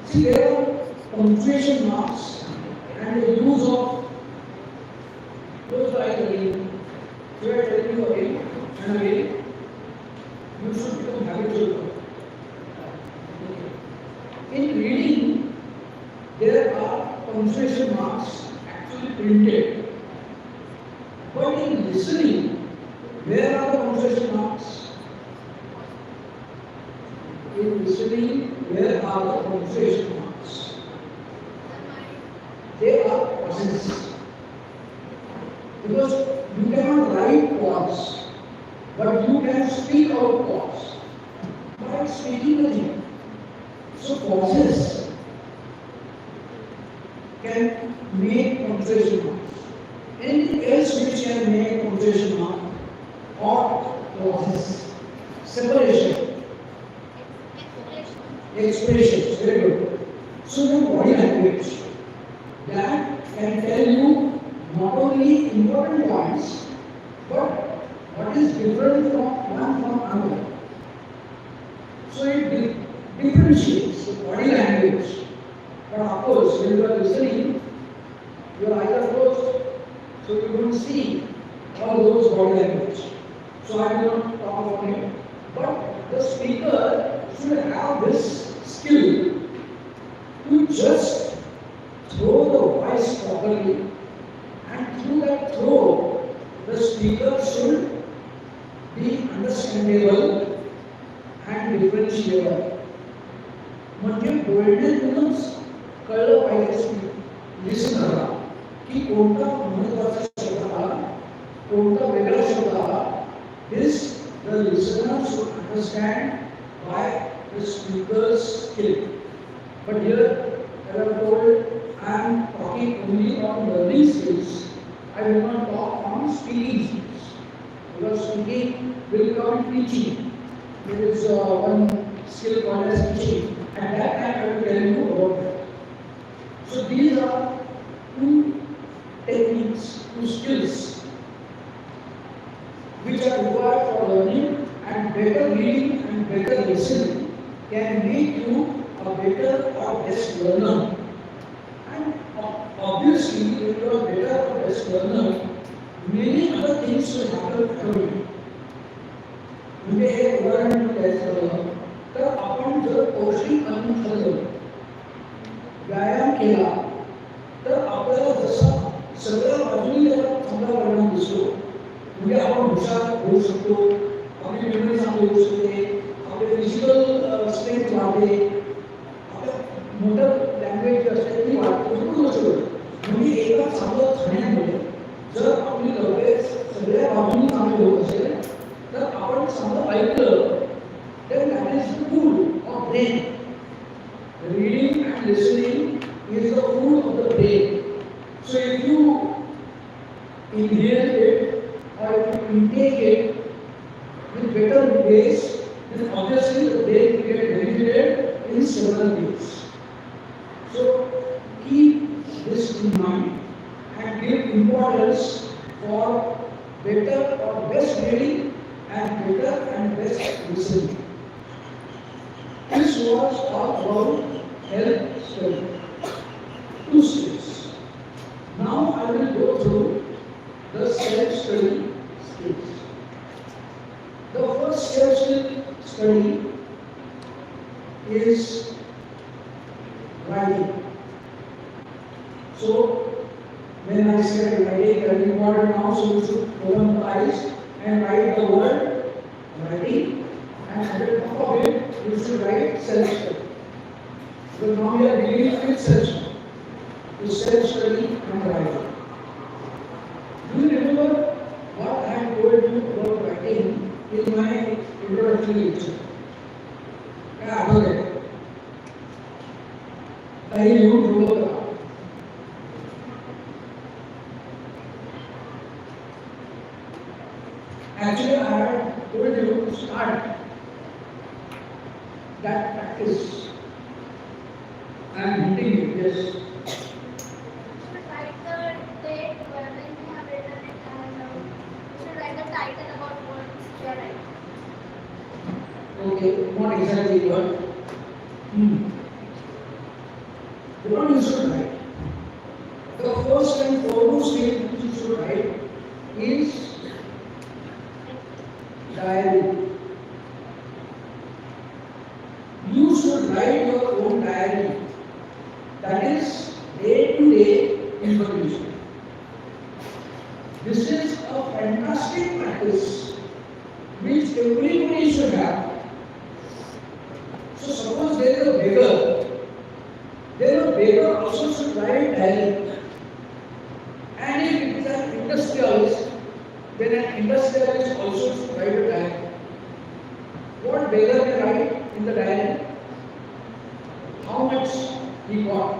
see there are punctuation marks and the use of those are again. So I tell you again and again, you should become habitual. In reading, there are punctuation marks actually printed. But in listening, where are the punctuation marks? In listening, where are the punctuation marks? They are pauses. Because you cannot write pause, but you can speak out pause by speaking the thing. So pauses can make punctuation marks. Anything else which can make punctuation mark or pauses. Separation. Expressions. Very good. So your body language that can tell you not only important points, but what is different from one from another. So it differentiates the body language. But of course, when you are listening, your eyes are closed, so you don't see all those body language. So I will not talk about it. But the speaker should have this skill to just throw the voice properly, and through that throw, the speaker should be understandable and differentiable. म्हणजे बोलण्यातूनच कळलं पाहिजे लिसनरला की कोणता महत्त्वाचा शब्द आला, कोणता वेगळा शब्द आला. This the listener should understand by the speaker's skill. But here, as I told, I am talking only on learning skills. I will not talk on speaking skills. Because speaking will come teaching. There is one skill called as teaching. And that time I will tell you about that. So these are two techniques, two skills which are required for learning, and better reading and better listening can make you a better or best learner. And obviously, if you are better or best learner, many other things will happen automatically. म्हणजे हे उदाहरण द्यायचं झालं तर आपण जर पौष्टिक अन्न खाल्लं, व्यायाम केला, तर आपल्याला जसा सगळ्या बाजूने त्याचा चांगला परिणाम दिसतो. म्हणजे आपण हुशार होऊ शकतो, आपली मेमरी चांगली होऊ शकते, आपले फिजिकल स्ट्रेंथ वाढते, आपल्या मोटर लँग्वेज असते ती वाढते, भरपूर गोष्टी होते. म्हणजे एका चांगलं खाण्यामुळे जर आपली तब्येत सगळ्या बाजूने चांगली होत असेल, तर आपण चांगलं ऐकलं, then that is the food of brain. Reading and listening is the food of the brain. So if you inhale it or if you intake it with better ways, then obviously the brain will get benefited in several ways. So keep this in mind and give importance better or best reading and better and best listening. This was all about health study. Two steps. Now I will go through the self-study skills. The first self-study is writing. So when I said writing is important now, so you should open the eyes and write the word writing, and at the top of it you should write self-study. So now we are beginning with self-study. To self-study and writing. Do you remember what I have told you about writing in my introductory lecture? क्या आठवत है? काही लिहून ठेवलं का? Actually, I had told you to start that practice. I am hinting you, yes. Should write the date when you have written it and should write the title about what you are writing. Okay, not exactly, but what you should write. The first and foremost thing which you should write is diary. You should write your own diary. That is day-to-day information. This is a fantastic practice which everybody should have. So suppose there is a beggar. Then a beggar also should write diary. And if it is an industrialist, then an industrialist also should write a diary. What beggar can write in the diary? How much he got,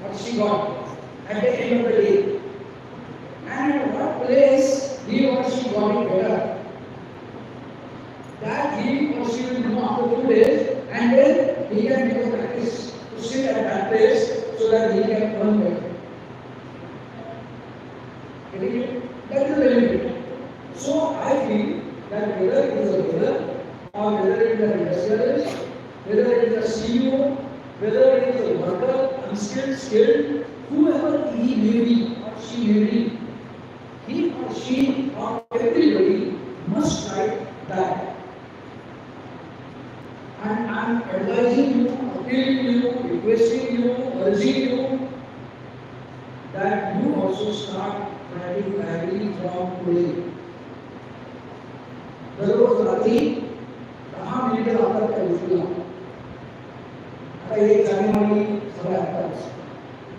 what she got at the end of the day, and at what place he or she got it better. That he or she will know after 2 days, and then he can make a practice to sit at that place so that he can earn better. Getting it? That is the benefit. So I feel that whether it is a leader or whether it is an industrialist, whether it is a CEO, whether it is a worker, unskilled, skilled, whoever he may be or she may be, he or she or everybody must write that. And I am advising you, appealing to you, requesting you, urging you that you also start writing diary from today. दररोज रात्री 10 मिनिटे लागतात त्या गोष्टीला. आता एक जानेवारी सगळ्या आताच,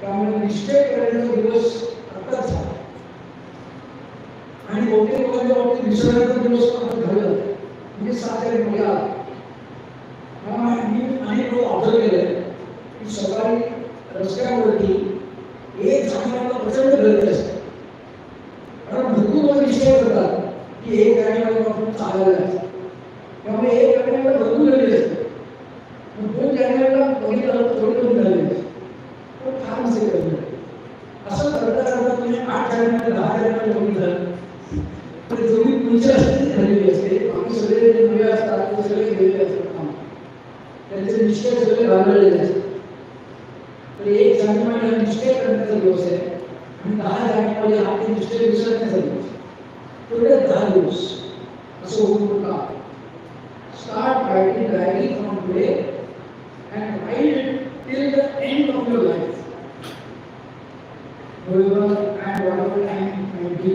त्यामुळे निश्चय करण्याचा दिवस आताच झाला आणि बहुतेक लोकांच्या बाबतीत विसरण्याचा दिवस पण आता झाला, म्हणजे 7 जानेवारी आला. मी अनेक लोक ऑब्झर्व केले की सकाळी रस्त्यावरती 1 जानेवारीला प्रचंड गर्दी असते. कारण भरपूर लोक निश्चय करतात की 1 जानेवारीपासून चालायला जायचं, त्यामुळे 1 जानेवारीला भरपूर गर्दी असते. 2 जानेवारीला बघितलं थोडी कमी झाली पण फार नसेल गर्दी. असं करता करता तुम्ही 8 जानेवारी 10 जानेवारी बघितलं तर जेवढी पुढची असते ती झालेली असते. बाकी सगळे जे नवे असतात ते सगळे गेलेले असतात, त्यांचे निश्चय सगळे रांगळलेले असतात. तर 1 जानेवारी हा निश्चय करण्याचा दिवस आहे आणि 10 जानेवारी हा ते निश्चय विसरण्याचा दिवस. पुढे 10 दिवस असं होऊ नका. Start writing diary from today and write it till the end of your life. However and whatever time might be.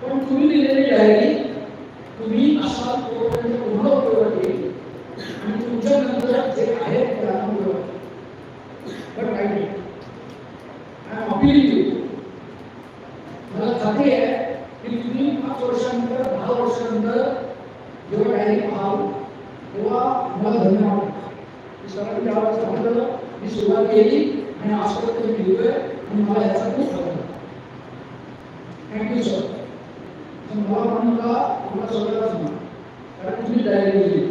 पण तुम्ही लिहिलेली डायरी तुम्ही असाल तोपर्यंत तुम्हाला उपयोगात येईल आणि तुमच्या नंतर जे आहे त्यांना उपयोगात येईल. पण right it. I am appealing you. मला खात्री आहे की तुम्ही 5 वर्षानंतर 10 वर्षानंतर जेव्हा डायरी पाहाल तेव्हा मला धन्यवाद. सरांनी त्यावेळेस सांगितलं मी सुरुवात केली आणि आजपर्यंत मी लिहितोय आणि मला याचा खूप फायदा झाला. Thank you sir. मला म्हणू का तुम्हाला सगळ्यालाच म्हणा कारण तुम्ही डायरी लिहिली.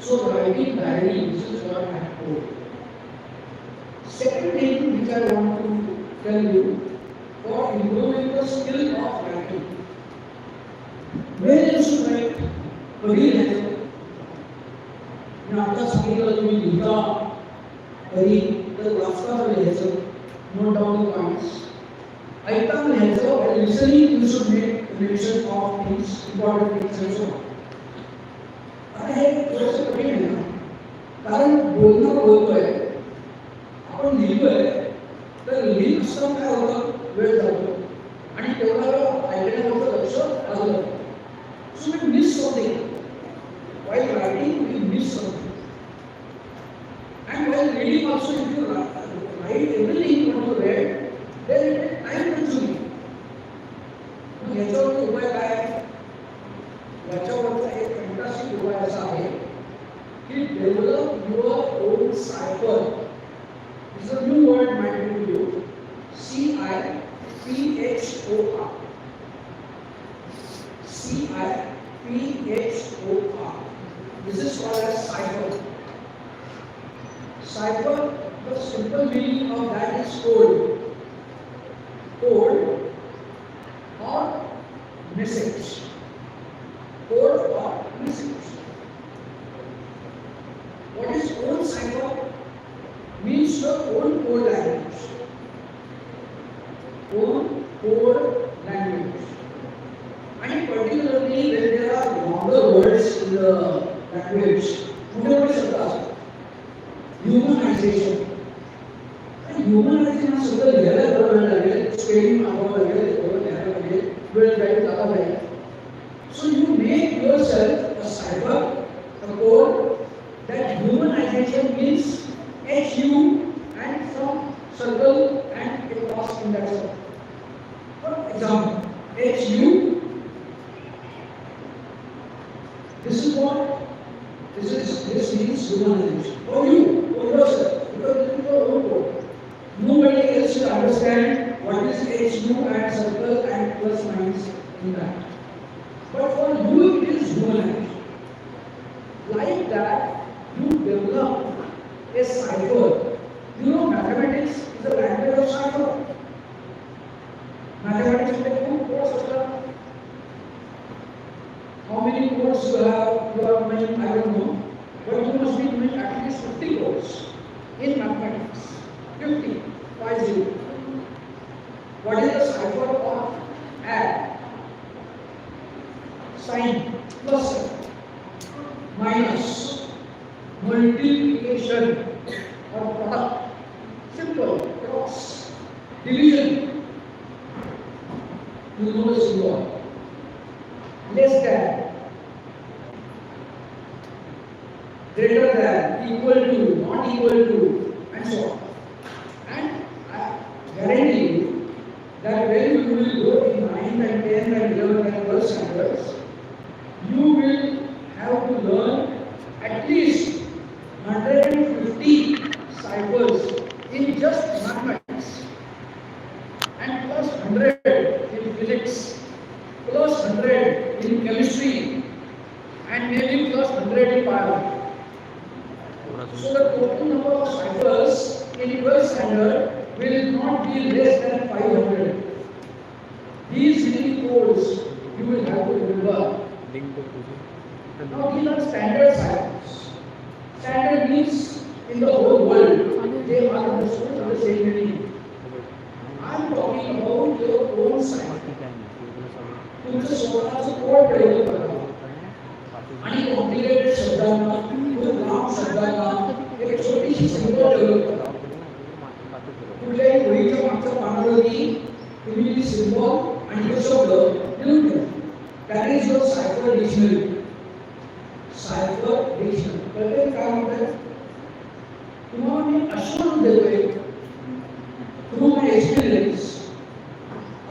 So writing diary this is what I have told. Second thing which I want to tell you for improving the skill of writing. When you should write, कधी लिहायचं? मी आता सांगितलं तुम्ही लिहिता कधी तर वाचताना लिहायचं, नोट डाऊन द पॉइंट्स. ऐकताना लिहायचं, while listening you should make mention of things, important things and so on. आता हे थोडंसं कठीण आहे ना, कारण बोलणं बोलतोय, आपण लिहितोय, तर लिहित असताना काय होतं, वेळ जातो आणि तेवढा वेळ ऐकण्याचं लक्ष लागलं. So we miss something. While writing, we miss something. And while reading also, if you write everything you want to read, then it is time consuming. मग याच्यावरती उपाय काय आहे? याच्यावरचा एक फॅन्टास्टिक उपाय असा आहे की develop your own cipher. Is a new word mind to you. CIPHOR. CIPHOR. This is called as cipher. Cipher, the simple meaning of that is code. Code or message. Code or message. What is own cipher? Means your own code language. Own code language. And particularly when there are longer words in the language, कुठे शब्द असतात. Humanization. And humanization हा शब्द लिहायला वेळ लागेल, spelling आम्हाला लागेल, लिहायला लागेल, वेळ जाईल, जागा जाईल. So you make yourself a cipher, a code that humanization means HU and from circle and across in that circle. For example, HU. This means humanization. For you, for yourself, because this is your own code. Nobody else will understand what is HU and circle and plus minus in that. But for you, it is humanization. Like that, you develop a cipher. You know, mathematics is the language of cipher. Mathematics is a good course. How many codes you have? You are doing, I don't know. But you must be doing at least 50 codes in mathematics. 50. 50. What is the cipher of add? Sign, plus, minus, multiplication or product, simple, cross, division. You know the symbol. Less than, greater than, equal to, not equal to, and so on. And I guarantee you that when you will go in 9th and 10th and 11th and 12th standards, you will have to learn at least 150 ciphers in just mathematics, and plus 100 in physics, plus 100 in chemistry, and maybe plus 100 in biology. So the total number of ciphers in 12th standard will not be less than 500. These many codes you will have to remember. Now these are standard ciphers. Standard means in the whole world they are understood in the same meaning. I am talking about your own cipher. तुमचं स्वतःचं code develop करा आणि complicated शब्दांना, खूप लांब शब्दांना एक छोटीशी सिंबल डेव्हलप करा. कुठल्याही वहीच्या मागच्या पानावरती तुम्ही ती सिंबल आणि तो शब्द लिहून ठेवा. That is your cipher dictionary. Cipher dictionary कळते काय म्हणतात? तुम्हाला मी अश्योरन्स देतोय थ्रू माय एक्सपिरियन्स,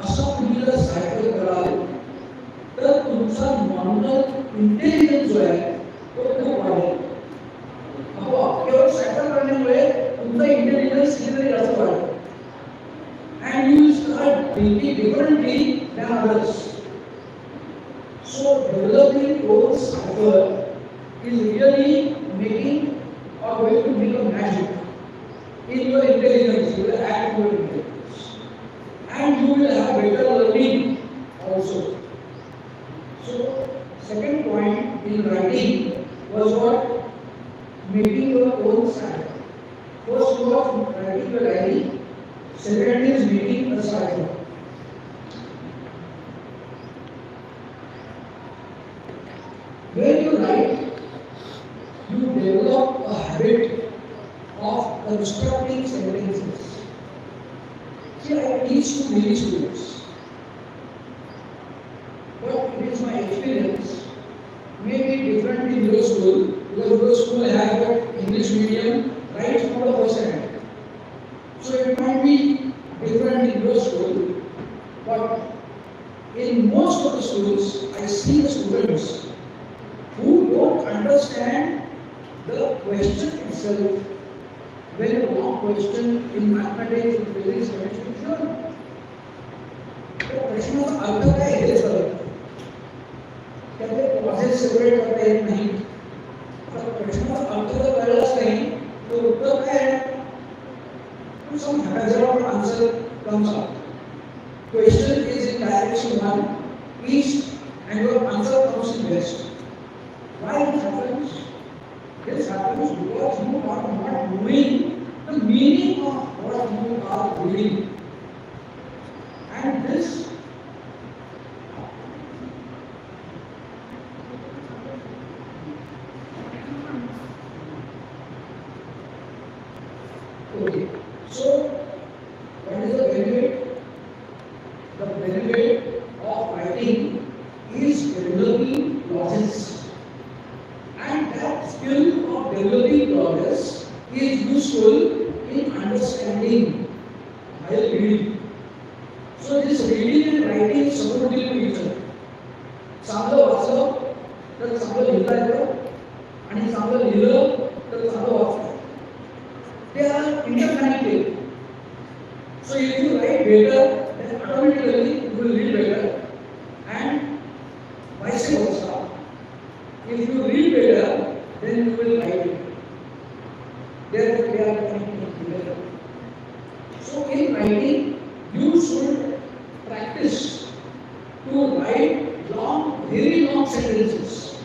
असं तुम्ही जर सायफर कराल तर तुमचा नॉर्मल इंटेलिजन्स जो आहे तो खूप वाढेल. केवळ सायफर करण्यामुळे तुमचा इंटेलिजन्स कितीतरी जास्त वाढेल. And you will start thinking differently than others. So developing your cipher is really making or going to make a magic in your intelligence. You will add to your intelligence, and you will second point in writing was what? Making your own style. First was writing your diary. Second is making a cipher. When you write, you develop a habit of constructing sentences. See, I teach to many students, but it is my experience, maybe different in your school, because your school has got English medium right from the first hand. So it might be different in your school, but in most of the schools, I see the students who don't understand the question itself. When a long question in mathematics, in physics, chemistry, sure. तो प्रश्न का अर्थ क्या है ये sir? कहते classes separate करते हैं नहीं. पर प्रश्न का अर्थ तो कळलाच नाही, तो उत्तर काय आहे? तो some haphazard answer comes out. Question is in direction 1 east and your answer comes in west. Why this happens? This happens because you are not knowing the meaning of what you are reading. And this okay. So what is the benefit? The benefit of writing is developing clauses. And that skill of developing clauses is useful in understanding while reading. So this reading and writing is supportive to each other. चांगलं वाचलं तर चांगलं लिहिता येतं आणि चांगलं लिहिलं तर चांगलं वाचता येतं. They are interconnected. So if you write better, then automatically you will read better, and vice versa. If you read better, then you will write better. Therefore, they are connected together. So in writing, you should practice to write long, very long sentences,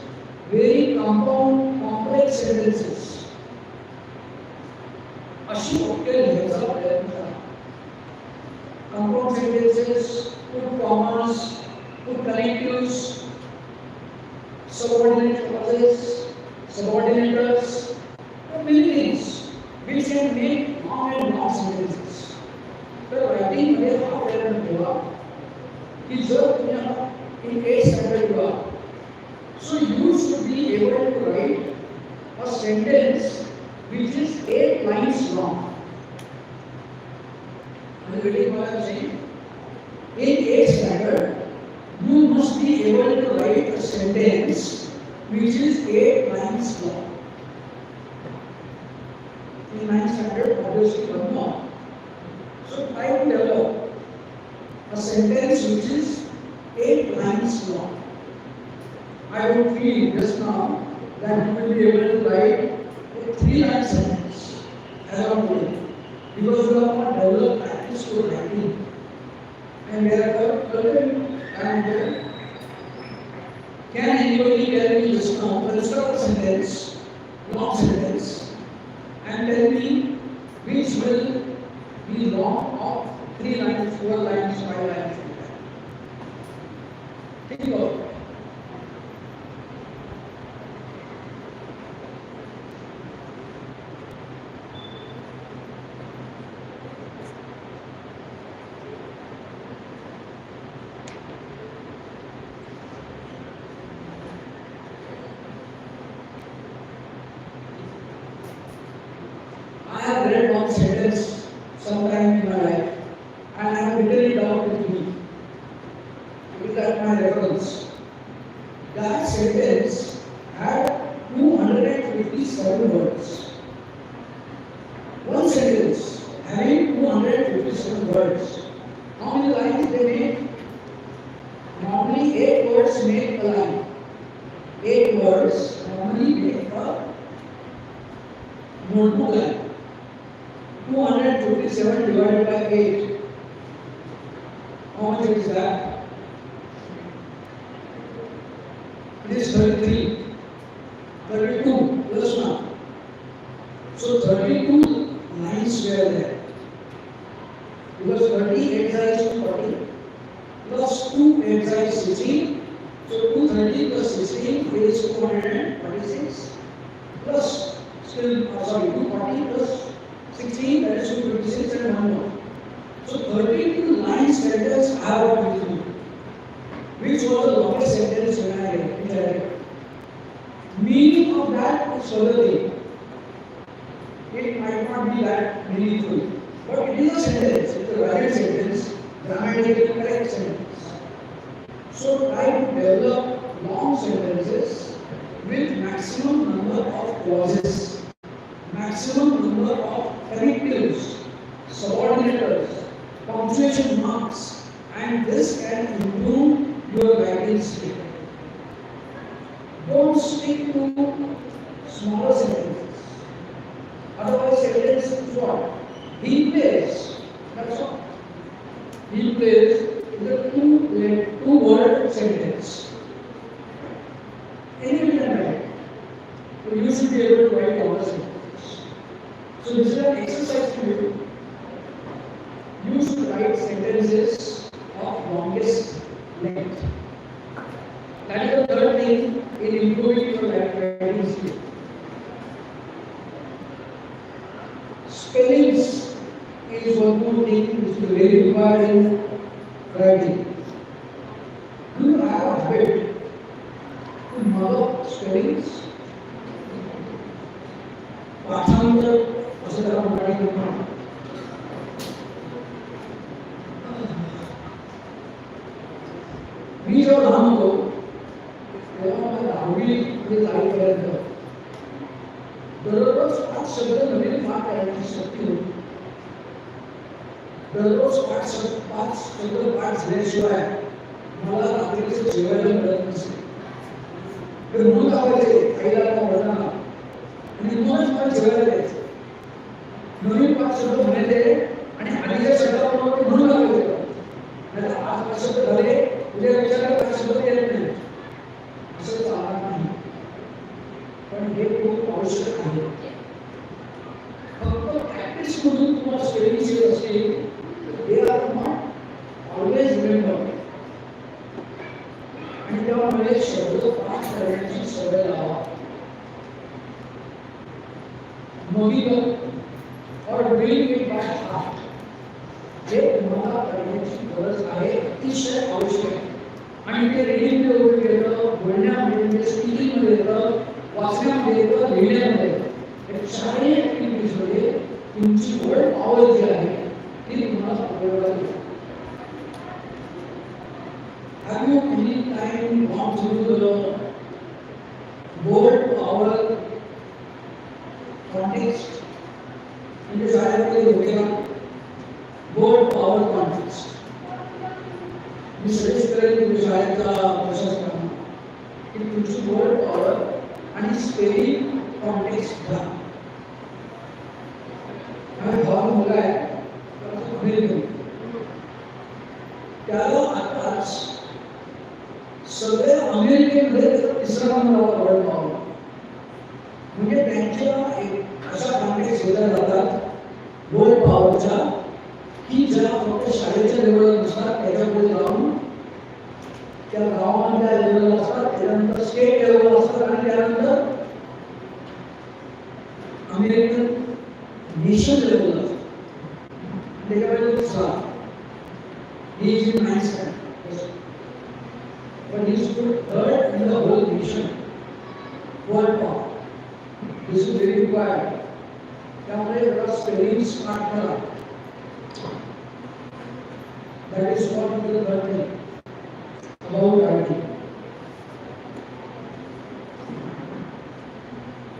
very compound, complex sentences. अशी वाक्य लिहायचा प्रयत्न करा. Compound sentences, put commas, put connectives, subordinate clauses, subordinators, many things which can make long and long sentences. तर writing मध्ये हा प्रयत्न ठेवा की जर तुम्हाला in 8th standard you are, so you should be able to write a sentence which is 8 lines long. Are you getting what I am saying? In 8th standard, you must be able to write a sentence which is 8 lines long. In 9th standard, obviously one more. So try to develop a sentence which is 8 lines long. I would feel just now that you will be able to write a 3-line sentence as of today, because you have not developed practice to writing. And therefore, and can anybody tell me just now, construct a sentence, long sentence, and tell me which will be long of 3 lines, 4 lines, 5 lines? Think about it. I have read one sentence sometime in my life, and I have written it down with me. It is at my reference. That sentence had 257 words. One sentence having 257 words. How many lines they make? Normally 8 words make a line. 8 words normally make a notebook line. 257 divided by 8. How much is that? It is 33. 32 plus 1. So 32 lines were there. Because 30 exercise to 40 plus 2 exercise 16. So 230 plus 16 is 246 plus still 240 plus 16, that is 256 and 1 more. So 32 line sentences I have got with you, which was the longest sentence when I read. Meaning of that is further thing. It might not be that meaningful, but it is a sentence, it is a valid sentence, grammatically correct sentence. So try to develop long sentences with maximum number of clauses, maximum number of connectives, subordinators, punctuation marks, and this can improve your writing skill. Don't stick to smaller sentences. Otherwise, sentence is what? He plays. That's all. He plays is a two-word sentence. Anyone can write. So you should be able to write all the sentences. So this is an exercise for you. You should write sentences of longest length. That is the third thing in improving your writing skill. Spellings is one more thing which is very required in writing. Do you have a habit to mug spellings? पाठांतर असं त्याला मराठी म्हणतात. मी जेव्हा लहान होतो तेव्हा मला 10वी मध्ये जाईपर्यंत दररोज 5 शब्द नवीन पाठ करायची सक्ती होती. दररोज 5 शब्द पाठ झाल्याशिवाय मला रात्रीचं जेवायला मिळत नसे. ते म्हणून लावायचे आईला का वडिलांना आणि म्हणूनच मला जेवायला द्यायचं. नवीन 5 शब्द म्हणायचे आणि आधीच्या शब्दाप्रमाणे ते म्हणून लावायचे. नाही आज 5 शब्द झाले उद्या विचारायला 5 शब्द येत नाही असं चालणार नाही. पण हे खूप आवश्यक आहे. फक्त प्रॅक्टिस मधून तुम्हाला स्पेलिंग येत असते. They are not always remembered. आणि तेव्हा म्हणजे शब्द पाठ करण्याची सवय लावा. मोहित और डुइंग इट बाय हार्ट जे तुम्हाला करण्याची गरज आहे, अतिशय आवश्यक आहे. आणि ते रीडिंगमध्ये वगैरे येतं, बोलण्यामध्ये, स्पीकिंगमध्ये येतं, वाचण्यामध्ये येतं, लिहिण्यामध्ये येतं. या चारही ॲक्टिव्हिटीजमध्ये तुमची वर्ड पॉवर जी आहे ती तुम्हाला उपयोगाला येते. Have you any time gone through the word power context? म्हणजे शाळेमध्ये होते ना word power context. मी सजेस्ट करेन तुम्ही शाळेचा प्रशासकांना की तुमची word power आणि स्पेलिंग कॉन्टेक्स्ट घ्या. माझा भाऊ मुलगा आहे अमेरिकन, त्याला आताच सगळ्या अमेरिकेमध्ये त्याचा तिसरा नंबर वर्ड पॉवर. म्हणजे त्यांच्या एक अशा कॉन्टेक्स्ट दिल्या जातात वर्ड पॉवरच्या की ज्या फक्त शाळेच्या लेवलला नसतात, त्याच्यापुढे जाऊन त्या गावांच्या लेवलला असतात, त्यानंतर स्टेट लेवलला असतात आणि त्यानंतर अमेरिकन नेशन लेवलला असतात. त्याच्यामध्ये दुसरा he is in 9th standard, but he is put third in the whole nation world power. This is very required. त्यामुळे जरा स्पेलिंग स्मार्ट करा. That is what we will learn about writing.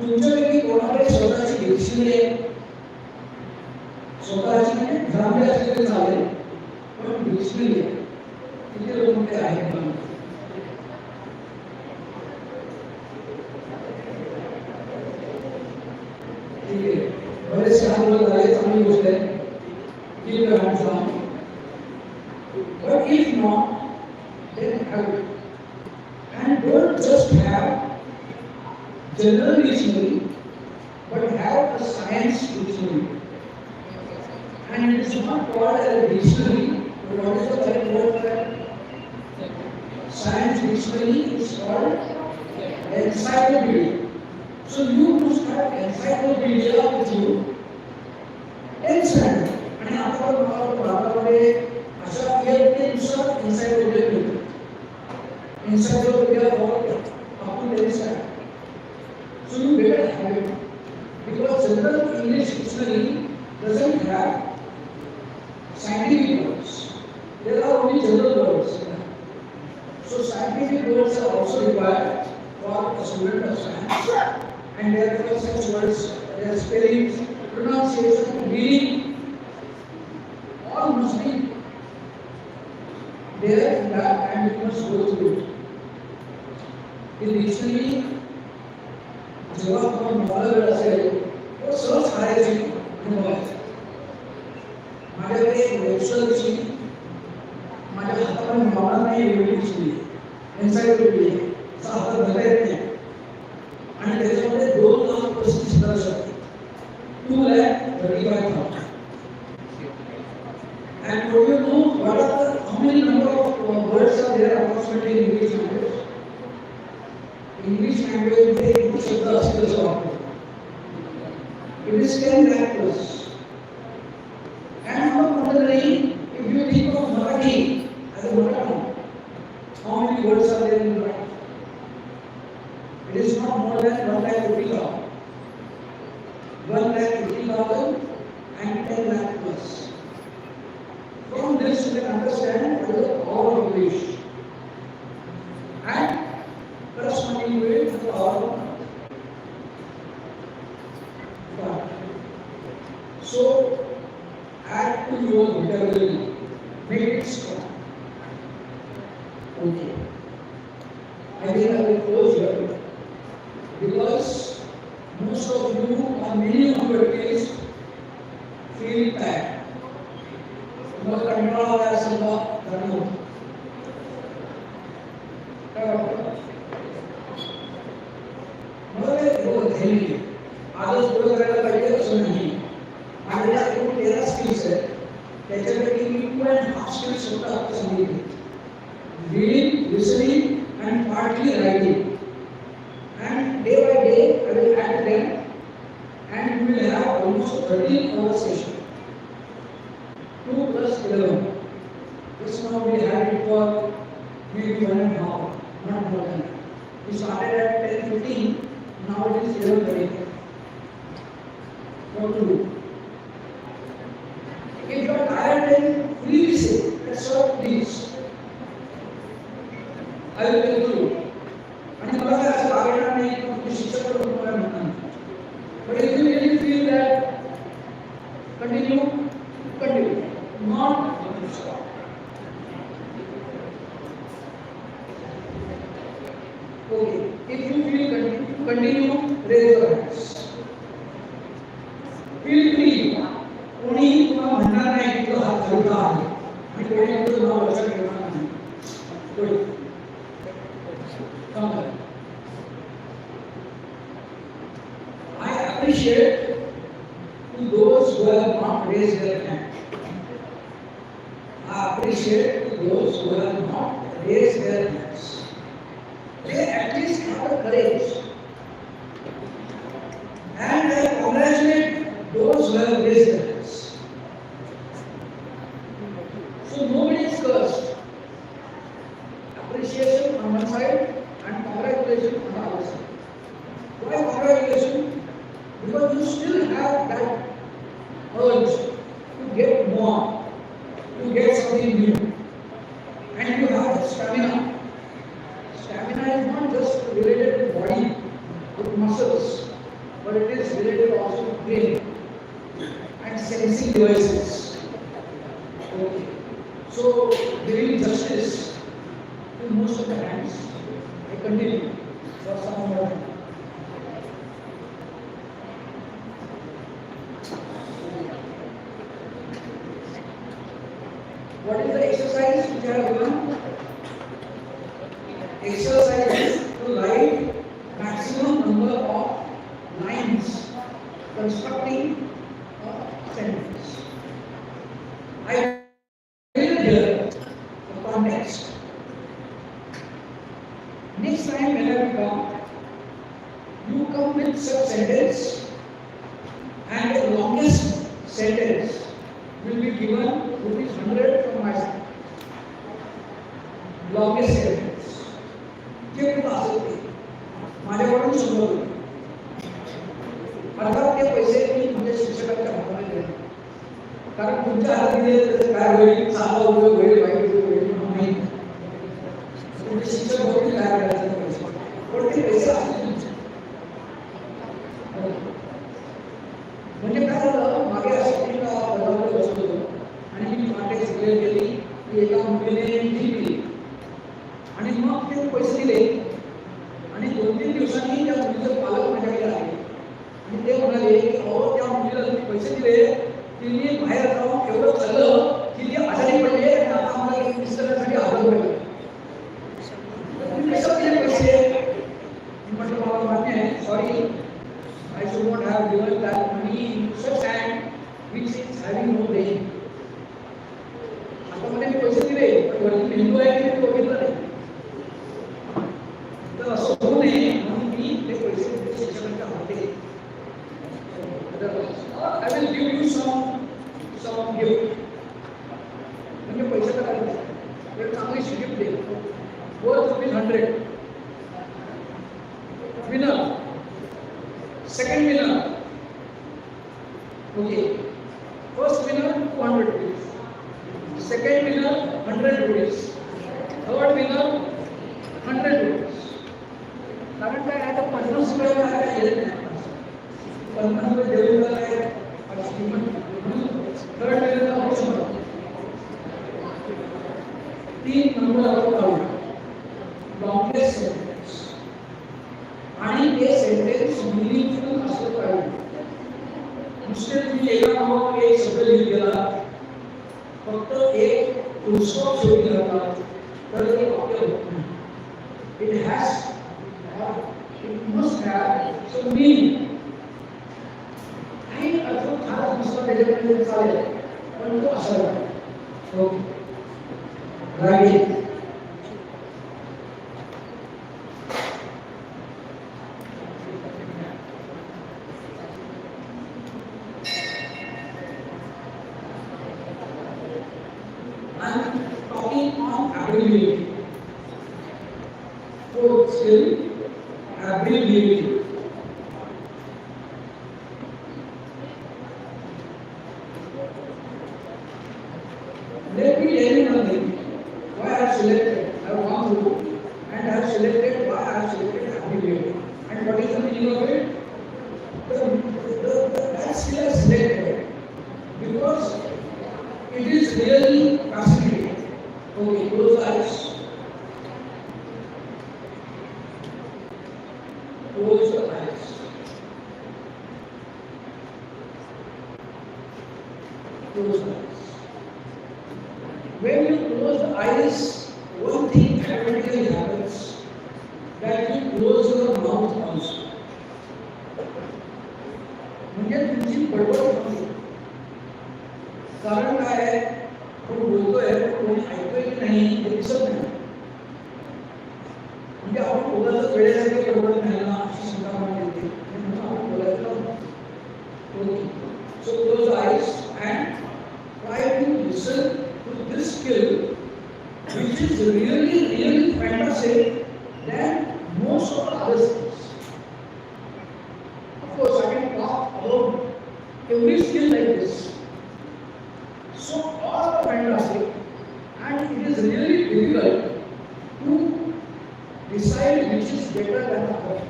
तुमच्यापैकी कोणाकडे स्वतःची डिक्शनरी आहे? स्वतःची म्हणजे ग्रामीण असलेली चालेल, पण डिक्शनरी आहे. किती लोक कुठे आहेत का? ठीक आहे, बरेचसे हात वर झाले, चांगली गोष्ट आहे. Keep your hands down. But if not, then have it. And don't just just have general dictionary, but have a science dictionary. And it is not called as a dictionary, but what is the correct word for that? Science dictionary is called encyclopedia. So you must have encyclopedia with you. Inside. आणि आपण भारतामध्ये अशा नुसार encyclopedia मिळतो. Encyclopedia for आपण inside. So you better have it. Because general English dictionary doesn't have scientific words. There are only general words. So scientific words are also required for a student of science. And therefore such words, their spellings, pronunciation, reading, all must be there in that and you must go through it. In dictionary, जेव्हा आपण मला वेळ असेल तो सहज काढायची अनुभवायची. माझ्याकडे एक वेबसाईटची माझ्या हातामध्ये मावणार नाही एवढी दिसली एन्सायक्लोपीडिया असा हातात धरता येत नाही आणि त्याच्यामध्ये 2,35,000 शब्द 2,35,000 and do you know what are the how many number of words are there approximately in English language? English language मध्ये किती शब्द असतील असं वाटतं? It is 10 lakh plus. And on the contrary, if you think of Marathi as a mother tongue, how many words are there in Marathi? It is not more than 1,50,000. 1,50,000 and 10 lakh plus. From this you can understand what is the power of English. And corresponding with the power of God. So add to your vocabulary, make it strong. Okay. I think I will close here because most of you or many of you at least feel bad. तुम्हाला कंटाळा आला असेल का जाणून काय वाटतं? मला ते एवढं ध्येय आजच पुढे करायला पाहिजे असं नाही. माझ्याकडे एकूण 13 स्किल्स आहेत. त्याच्यापैकी मी 2.5 स्किल्स स्वतः आता सांगितले. Reading, listening and partly writing. And day by day I will add them and we will have almost 13 hour session. 2 plus 11. This now we had it for maybe 1.5, not more than that. We started at 10:15, now it is 11:30. What to do? If you are tired, then freely say, "That's all, please. I will tell you." आणि मला काय असं आवडणार नाही की तुम्ही शिक्षक म्हणून तुम्हाला म्हणणार नाही. But if you really feel that, continue, not stop. Okay, if you feel continue, raise your hands. Feel free. कोणीही तुम्हाला म्हणणार नाही की तो हात हलका आहे आणि कोणी तुझं नाव लक्षात ठेवणार नाही. Good. Come on. I appreciate to those who have not raised their hand. I appreciate to those who have not raised their hands. They at least have the courage. And I congratulate those who have raised their hands. So nobody is cursed. Appreciation on one side and congratulations on the other side. Why congratulations? Because you still have that urge to get more, to get something new, and you have the stamina. Stamina is not just related to body, with muscles, but it is related also to brain and sensing devices. Okay. So, giving justice to most of the hands, I continue for some more time. What is the exercise which I have given? Exercise to write constructing a sentence. I will here the context. Next time whenever you come with such sentence, and the longest sentence will be given ₹100 from my side. Longest sentence. जे कुठं असेल ते माझ्याकडून सुरू अर्थात ते पैसे मी म्हणजे शिक्षकांच्या हाताने देणार. कारण तुमच्या हातात दिले तर काय होईल, चांगला उपयोग होईल, वाईट उपयोग होईल म्हणून नाही. तुमचे शिक्षक होतील काय करायचं पैसे, पण ते पैसे असतील तुमचे. म्हणजे काय झालं, मागे असं मी बरोबर बसलो आणि मी कॉन्टॅक्ट क्लिअर केली की एका मुलीने दिली आणि मग ते पैसे दिले आणि 2-3 दिवसांनी त्या मुलीचे पालक माझ्याकडे आले आणि ते म्हणाले की अहो त्या मुलीला तुम्ही पैसे दिले, तिने बाहेर जाऊन एवढं चाललं की ती आजारी पडली आणि आता आम्हाला मिस्टरांसाठी आजारी पडले. तुम्ही कसं दिले पैसे? म्हटलं मला मान्य आहे, sorry, I should not have given that money in such hand which is having no brain. आता मला पैसे दिले पण वरती हिंदू आहे की ते बघितलं नाही. तर असं होऊ नये म्हणून मी ते पैसे शिक्षकांच्या हाते. I will give you some gift. म्हणजे पैसे तर काय एक चांगली गिफ्ट दे. worth ₹100. Winner. Second winner. Okay. First winner ₹200. Second winner ₹100. Third winner ₹100. कारण काय आता 50 रुपये काय येत नाही. 50 रुपये देऊन काय third winner option 3 number out. Longest sentence आणि ते सेंटेन्स मिनिंगफुल असलं पाहिजे. नुसते तुम्ही एका नावावर एक शब्द लिहित गेला, फक्त एक फुलस्टॉप शेवटी घातला तर ते वाक्य होत नाही. It must have some meaning. काही अर्थ फार नुसता त्याच्यामध्ये चालेल पण तो असायला पाहिजे. Okay, right. Ability. Fourth skill, ability. Let me tell you one thing. Why I have selected, I have gone through and I have selected why I have selected ability. And what is the meaning of it? That skill I selected because it is really fascinating. Okay, close eyes. Close the eyes. Close the eyes. When you close the eyes, one thing automatically happens, that you close your mouth also. म्हणजे तुमची बडबड होते. कारण काय आहे, कोण बोलतोय कोणी ऐकतोय की नाही हे दिसत नाही. म्हणजे आपण बोलायचं वेळेसाठी बरोबर नाही ना अशी शंका मला येते. म्हणून आपण बोलायचं. So close the eyes and try to listen to this skill, which is really fantastic than most of the other skills. Of course, I can talk about every skill like this. So all are fantastic, and it is really difficult to decide which is better than the other.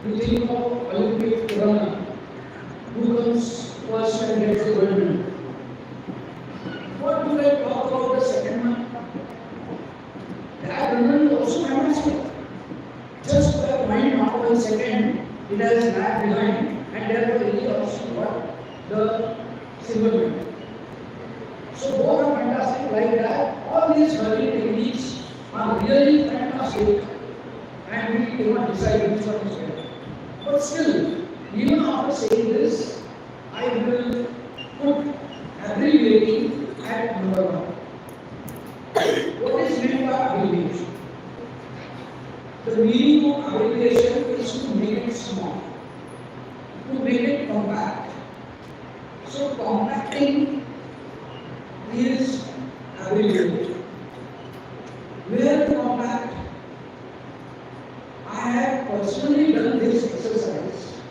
You think of Olympic runner, who comes first and gets the gold medal. What do I talk about the second one? That runner is also fantastic. Just by mind not 1 second, it has lag behind, and therefore he also got the silver medal. So both are fantastic like that. All these hurling techniques are really fantastic, and we cannot decide which one is better. But still, even after saying this, I will put abbreviating at number one. What is meant by abbreviation? The meaning of abbreviation is to make it small, to make it compact. So compacting is abbreviated. Where to compact? I have personally done this exercise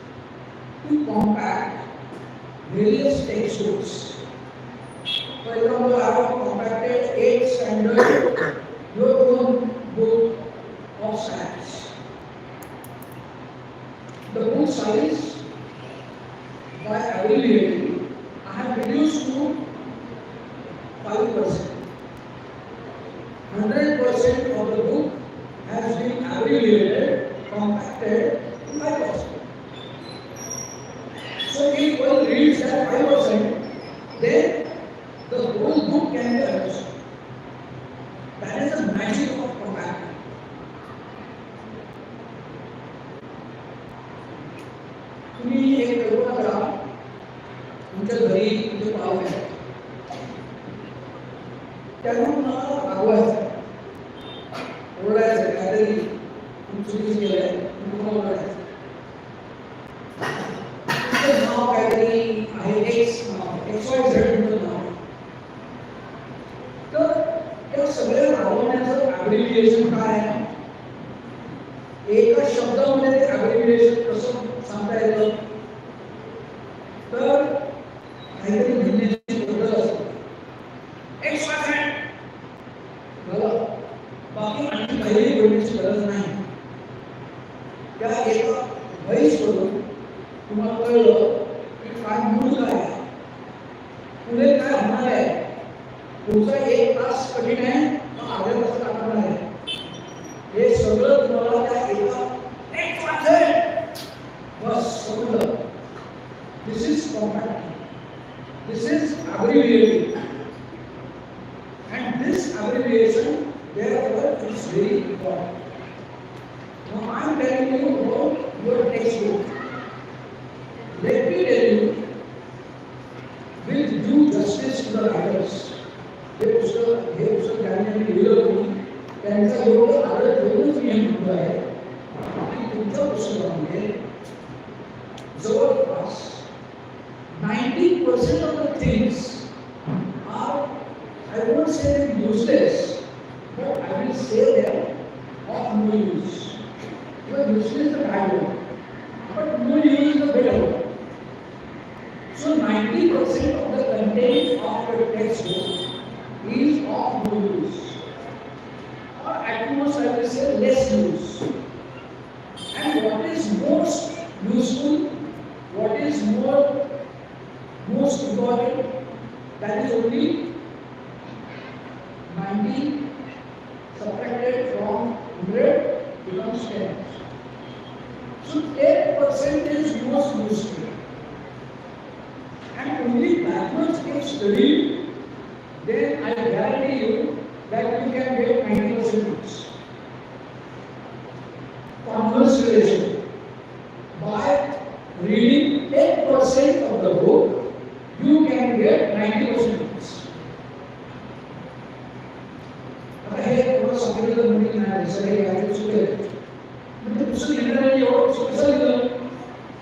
to compact various textbooks. For example, I have compacted 8th standard your own book of science. The book size by abbreviating I have reduced to 5%. 100% of the book has been abbreviated, compacted to 5%. So if one reads that 5%, then the whole book can be understood. That is the magic of compacting. तुम्ही एक कल्पना करा, तुमच्या घरी तुमचे पाहुणे आहेत. त्यांना तुम्हाला रागवायचं, ओरडायचं, काहीतरी तुम्ही चुकीचं केलंय, तुम्हाला ओरडायचं. तुमचं नाव काहीतरी आहे, एक्स नाव, XYZ तुमचं नाव. तर त्या सगळ्या रागवण्याचं ॲब्रिव्हिएशन काय आहे? एका शब्दामध्ये ते ॲब्रिव्हिएशन कसं सांगता येतं? तर काहीतरी म्हणण्याची पद्धत असते. XYZ झालं. बाकी आणखी काहीही बोलण्याची गरज नाही. त्या एका व्हॉइस करून तुम्हाला कळलं की काय मूळ काय आहे, पुढे काय होणार आहे. पुढचा 1 तास कठीण आहे, मग अर्ध्या तासात आपण आहे. हे सगळं तुम्हाला त्या एका बस समजलं. This is compacting. This is abbreviating. And this abbreviation, therefore, is very important. Now, I am telling you about your textbook. Let me tell you, with due justice to the writers, हे पुस्तक ज्यांनी लिहिलं होतं, त्यांचा एवढं आदर ठेवूनच मी हे म्हणतो आहे की तुमच्या पुस्तकामध्ये जवळपास 90% of the things are, I won't say them useless, but I will say them of no use. Because useless is the bad word, but no use is the better word. So 90% of the content of the textbook is of no use, or at most I will say less use. And what is most useful, what is most important, that is only 90 subtracted from 100 becomes 10. So 10% is most useful. And only that much if studied, then I guarantee you that you can get 90% marks. Converse relation. By reading 10% of the book, you can get 90% marks. आता हे थोडं सांगितलं म्हणजे नाही, सगळे काय चुकले. म्हणजे पुस्तक लिहिणाऱ्यांनी एवढं कसं लिहिलं?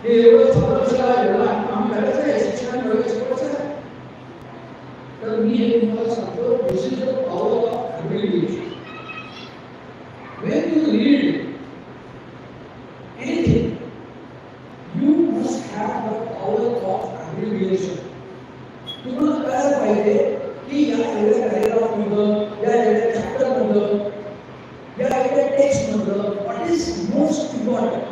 हे एवढं चांगलं सगळं एवढं आम्ही करायचं आहे, शिक्षण करायचं आहे. तर मी हे तुम्हाला सांगतो, this is the power of abbreviation. When you read anything, you must have the power of abbreviation. तुम्हाला कळायला पाहिजे की या एवढ्या पॅरेग्राफमधलं, या एवढ्या चॅप्टरमधलं, या एवढ्या टेक्स्टमधलं what is most important.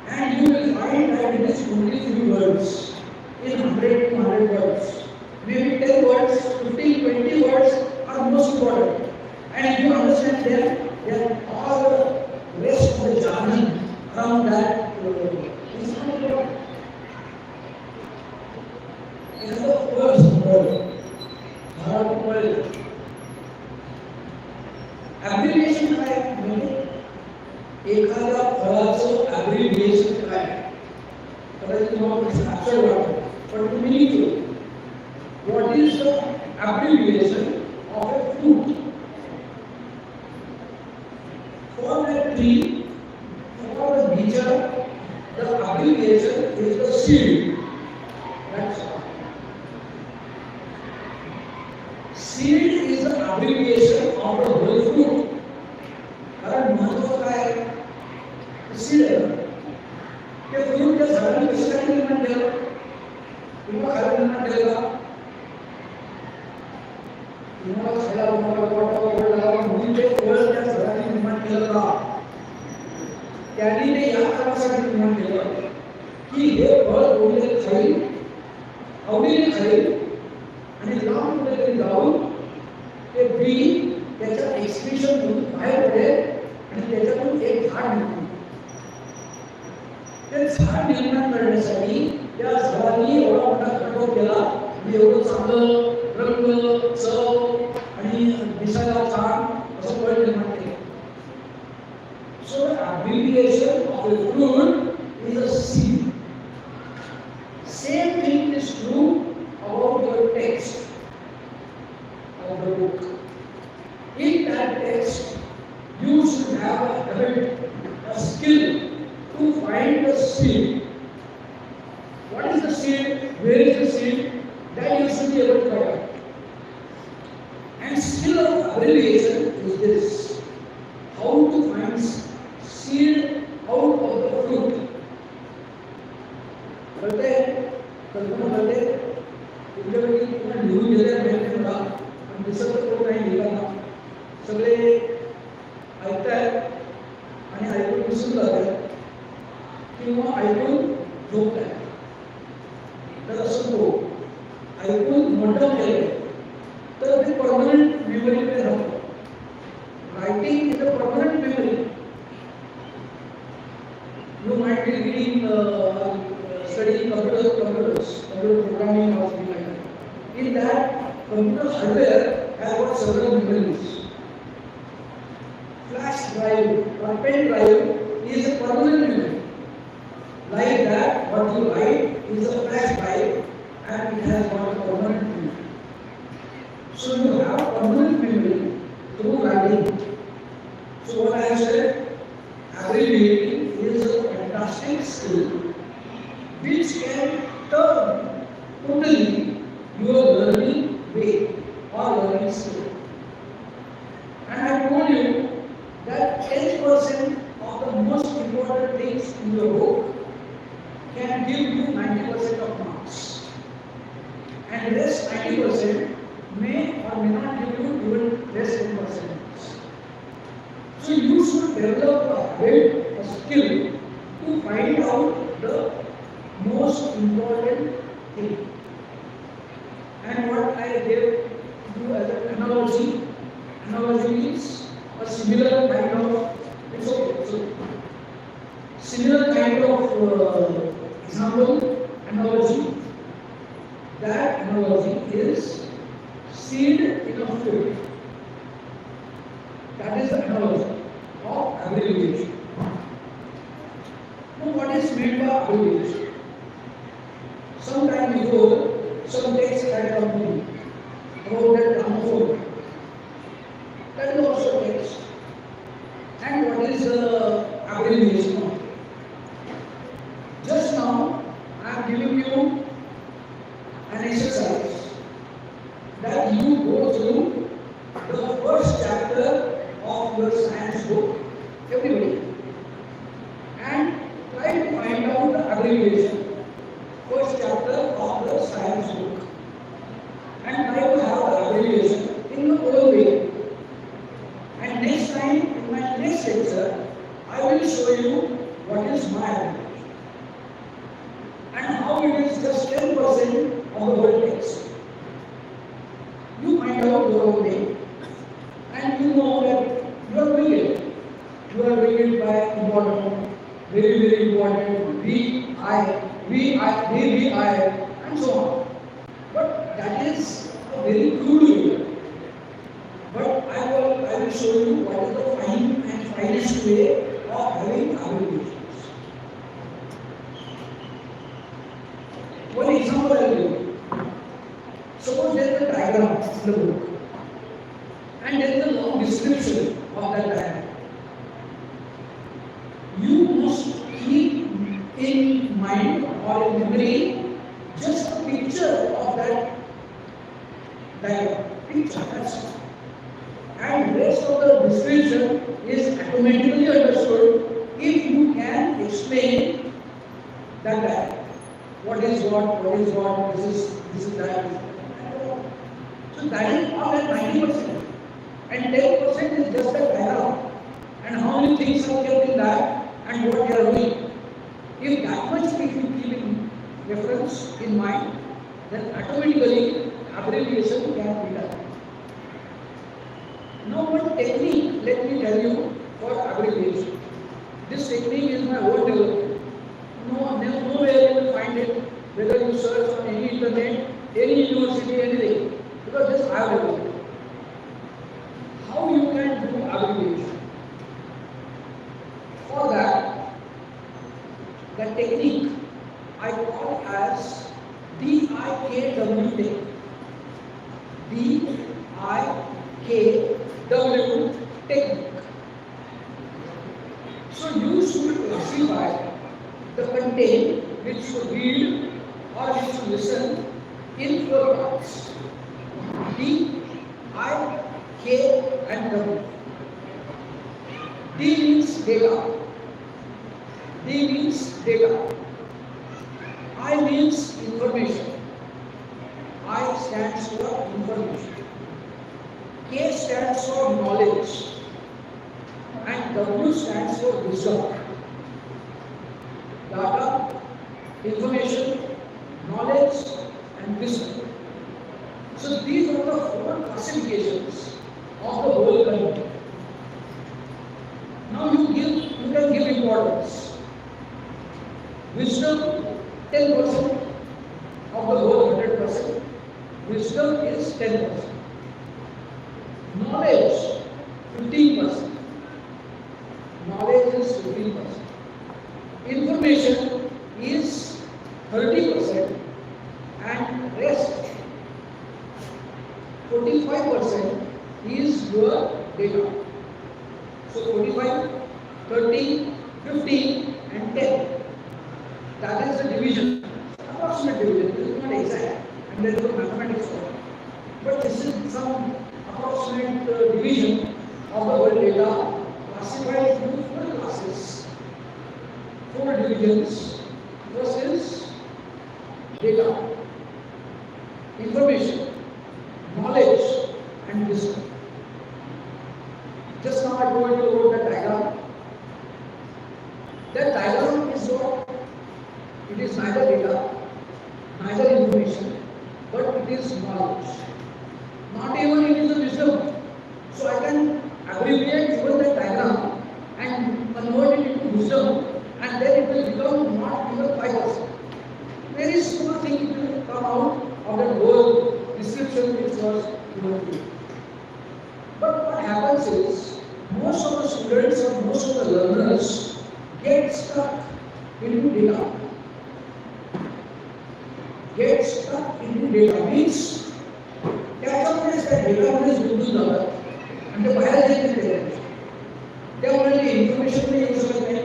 And you will find that it is only few words in 100 to 100 words. Maybe 10 words, 15, 20 words are most important. And if you understand them, then all the rest of the jargon around that is not important. In the first word, abbreviation काय म्हणजे एखाद्या फळाचं abbreviation right. But I know it's absurd, but meaningful. What is the abbreviation of a fruit? For a tree, for the nature, the abbreviation is the seed. That's all. Seed is the abbreviation of the whole fruit. कारण महत्व काय आहे? Seed ते fruit त्या झाडाने कशासाठी निर्माण केलं? तुम्हाला खायला निर्माण केलं का? तुम्हाला खायला वाटावं म्हणून ते फळ त्या झाडाने निर्माण केलं का? त्यांनी ते या कारणासाठी निर्माण केलं की हे फळ कोणीतरी खाईल, आवडीने खाईल आणि लांब कुठेतरी जाऊन ते बी त्याच्या एक्सप्रेशन मधून बाहेर पडेल आणि त्याच्यातून एक झाड निर्माण. ते झाड निर्माण करण्यासाठी त्या झाडाने एवढा मोठा खर्च केला आणि एवढं चांगलं रंग, चव आणि दिसायला छान असं फळ निर्माण केलं. So the abbreviation of a fruit is a seed. Same thing is true about your text of the book. In that text, you should have a habit, a skill to find the seed. What is the seed? Where is the seed? That you should be able to find out. And skill of abbreviation is this: how to find seed out of the fruit. कळते? कल्पना कळते? तुमच्याकडे तुम्हाला लिहून दिलेल्या माहिती मला पण दिसत कोण नाही लिहिताना. सगळे ऐकतायत आणि ऐकून विसरून जातात किंवा ऐकून झोपतायत. तर असं हो, ऐकून मोठं केलं तर ते परमनंट मेमरीमध्ये राहतं. Writing is a permanent memory. You might be reading, studying computer programming or something like that. In that, computer hardware has got several memories. Flash drive or pen drive is a permanent memory. Like that, what you write is a flash drive and it has got a permanent memory. So you have permanent memory through writing. So what I have said, abbreviating is a fantastic skill which can turn totally your learning way or learning skill. And I told you that 10% of the most important things in your book can give you 90% of marks. And rest 90% may or may not give you even less 10%. So you should develop a habit, a skill to find out the most important thing. And what I gave you as an analogy means a similar kind of, it's okay, so similar kind of example, analogy. That analogy is seed in a fruit. That is the analogy of abbreviation. Now, what is meant by abbreviation? Some time before, some text had come to me about that gramophone. That is also text. And what is the abbreviation of? Just now, I am giving you an exercise that you go through the first chapter of your science book, everybody, and try to find out the abbreviation, first chapter of the science book, and try to have the abbreviation in the old way. And next time, in my next lecture, I will show you what is my abbreviation and how it is just 10% of the whole text. You find out your own way. And you know that you are doing it. You are doing it by important, very, very important, VI, and so on. But that is a very crude way. But I will show you what is the fine and finest way of having abbreviations. diagram in the book. And there is a long description of that diagram. You must keep in mind or in memory just a picture of that diagram. Picture, that's it. And rest of the description is automatically understood if you can explain that diagram. What is what, this is that. So that is all at 90%. And 10% is just a diagram. And how many things are kept in that and what you are doing. If that much if you keep in reference in mind, then automatically abbreviation can be done. Now one technique, let me tell you for abbreviation. This technique is my own development. Nowhere you will find it, whether you search on any internet, any university, anything. Because this I have developed. How you can do abbreviation? For that, the technique I call as DIKW technique. DIKW technique. So you should classify the content which you read or which you listen in 4 parts. D, I, K and W. D means data. D means data. I means information. I stands for information. K stands for knowledge. And W stands for wisdom. Data, information, knowledge and wisdom. So these are the 4 classifications of the whole content. Now you can give importance. Wisdom 10% of the whole 100%. Wisdom is 10%. Knowledge 15%. Knowledge is 15%. Information is 30% and rest 45% is your data. So 45, 30, 15 and 10. That is the division. Approximate division. This is not exact and there is no mathematics for it. But this is some approximate division of the whole data classified into 4 classes. 4 divisions. First is data, information, knowledge and wisdom. Just now I told you about that diagram. That diagram is what? It is neither data, neither information, but it is knowledge. Not even it is a wisdom. So I can abbreviate even that diagram and convert it into wisdom and then it will become not even 5%. Very small thing it will come out of that whole description which was given to you. But what happens is, most of the students or most of the learners get stuck into data. Get stuck into data means त्याच्यामुळेच त्या डेटामध्येच गुंतून जातात आणि ते बाहेर जायचं नाही. त्यामुळे ते इन्फॉर्मेशन येऊ शकत नाही.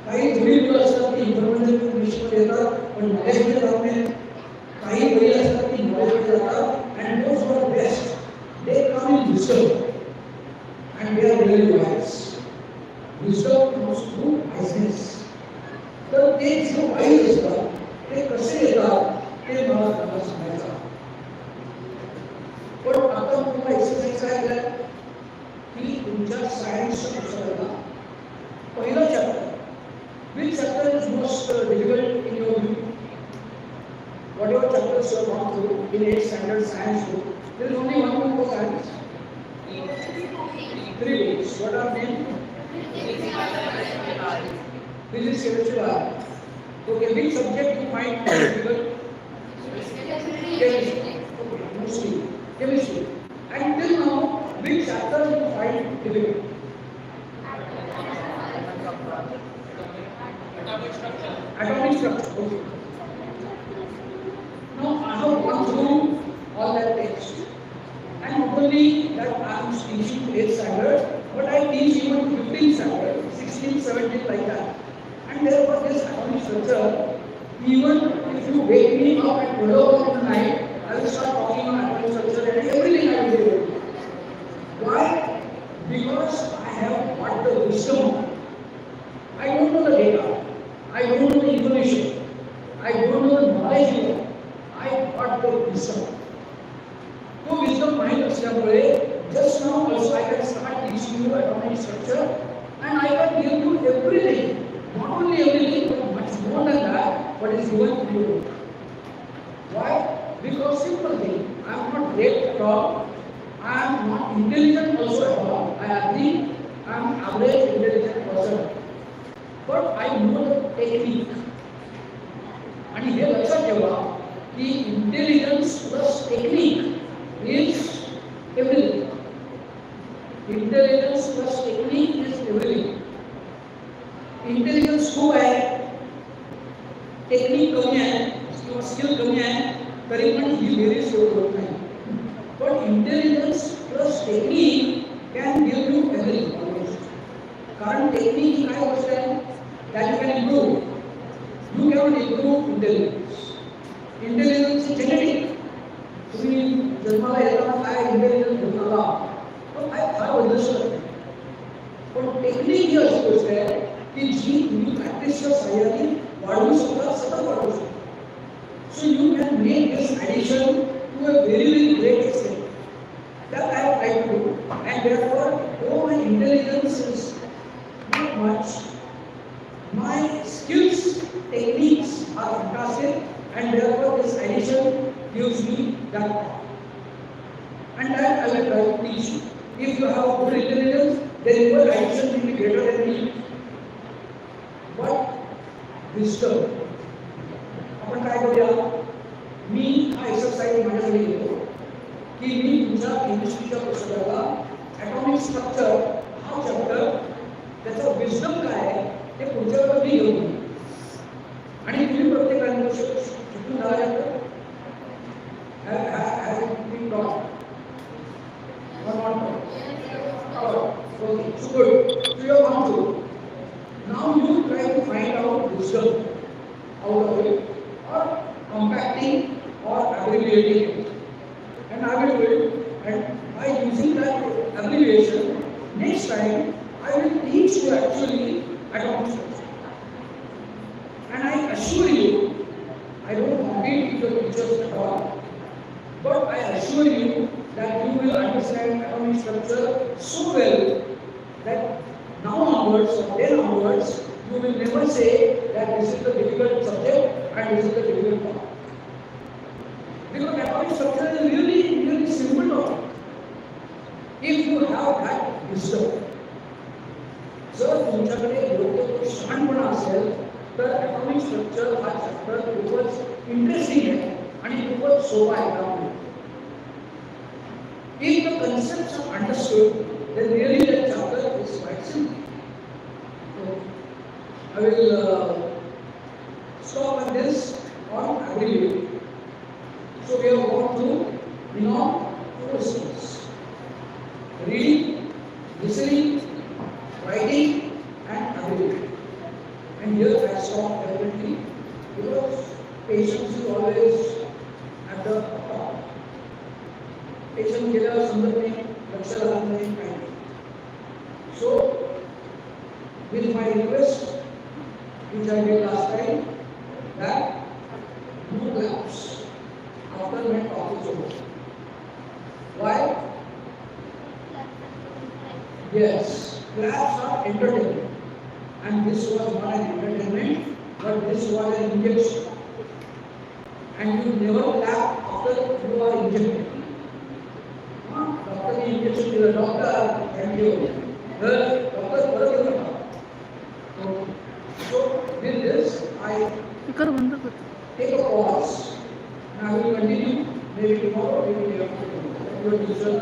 काही थोडी मुलं असतात की इन्फॉर्मेशन येतात पण नॉलेजमध्ये जात नाही. काही मुली असतात की नॉलेजमध्ये जातात and those who are best they come in wisdom and they are really wise. Wisdom comes through wiseness. तर ते जे वाईज असतात ते कसे येतात ते मला त्यांना सांगायचं. पण आता तुम्हाला एक्सरसाइज काय केलं की तुमच्या सायन्सच्या पुस्तकाला पहिलं chapter which chapter is most difficult in your view? Whatever chapters you have gone through in 8th standard science book, there is only one book for science. 3 books. What are names? Physics, chemistry, biology. Okay, which subject you find difficult? Chemistry. Okay, mostly chemistry. And till now, which chapter you find difficult? Atomic structure. Okay. Now I have gone through all that text. 17 like that. And therefore this atomic structure, even if you wake me up at 12 o'clock in the night, I will start talking on atomic structure and everything I will do. Why? Because I have got the wisdom. I don't know the data. I don't know the information. I don't know the knowledge here. I got the wisdom. तो wisdom माहित असल्यामुळे just now also I can start teaching you atomic structure and I can give you everything. Not only everything, but much more than that, what is given to you. Why? Because simple thing. I am not great at all. I am not intelligent also at all. I agree. I am average intelligent person. But I know the technique. आणि हे लक्षात ठेवा की intelligence plus technique is everything. Intelligence plus technique is everything. Intelligence खूप आहे, technique कमी आहे किंवा skill कमी आहे तरी पण ही बेरीज एवढी होत नाही. पण intelligence plus technique can give you everything. कारण टेक्निक ही काय गोष्ट आहे that you can improve. You cannot improve intelligence. Intelligence is genetic. तुम्ही जन्माला येताना काय इंटेलिजन्स घेतला पण काय फार वैद्यशास्त्र. पण टेक्निक ही अशी गोष्ट आहे की जी तुम्ही प्रॅक्टिसच्या सहाय्याने वाढवू शकता, सतत वाढवू शकता. So you can make this addition to a very very great extent. That I have tried to do, and therefore, though my intelligence is not much, my skills, techniques are fantastic, and therefore this addition gives me that power. And that I will try to teach you. If you have good intelligence, then your addition will be greater than me. But wisdom. आपण काय करूया? मी हा exercise माझ्याकडे घेतो की मी तुमच्या केमिस्ट्रीच्या पुस्तकाला atomic structure हा चॅप्टर त्याचा विजडम काय आहे ते पुढच्या वेळेला मी घेऊन येईन. आणि तुम्ही प्रत्येकाने शिकून झाल्यानंतर okay, so good. So you have gone through. Now you try to find out wisdom out of it, or compacting or abbreviating it. And I will do it. And by using that abbreviation, next time I will teach you actually atomic structure. And I assure you, I don't compete with your teachers at all, but I assure you that you will understand atomic structure so well that now onwards or then onwards, you will never say that this is the difficult subject and this is the difficult part. Because atomic structure is really, really simple topic. If you have that wisdom, जर तुमच्याकडे योग्य तो शहाणपणा असेल तर atomic structure हा chapter खूपच interesting आहे आणि खूपच सोपा आहे. If the concepts are understood, then really that chapter is quite simple. So, I will stop at this on abbreviating. So we have gone through four skills: reading, listening, writing, and abbreviating. And here I stop definitely because patience is always at the top. Patient केल्यावर समजत नाही, लक्ष राहत नाही, काही नाही. So, with my request, which I did last time, that no claps after my talk is over. Why? Yes, claps are entertainment, and this was not an entertainment, but this was an injection. And you never clap after you are injected. Doctor ने injection दिया, doctor thank you. Doctor परत येऊ नका. So with this I take a pause, and I will continue maybe tomorrow, maybe day after tomorrow. Your teacher,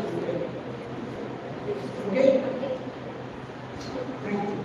okay? Thank you.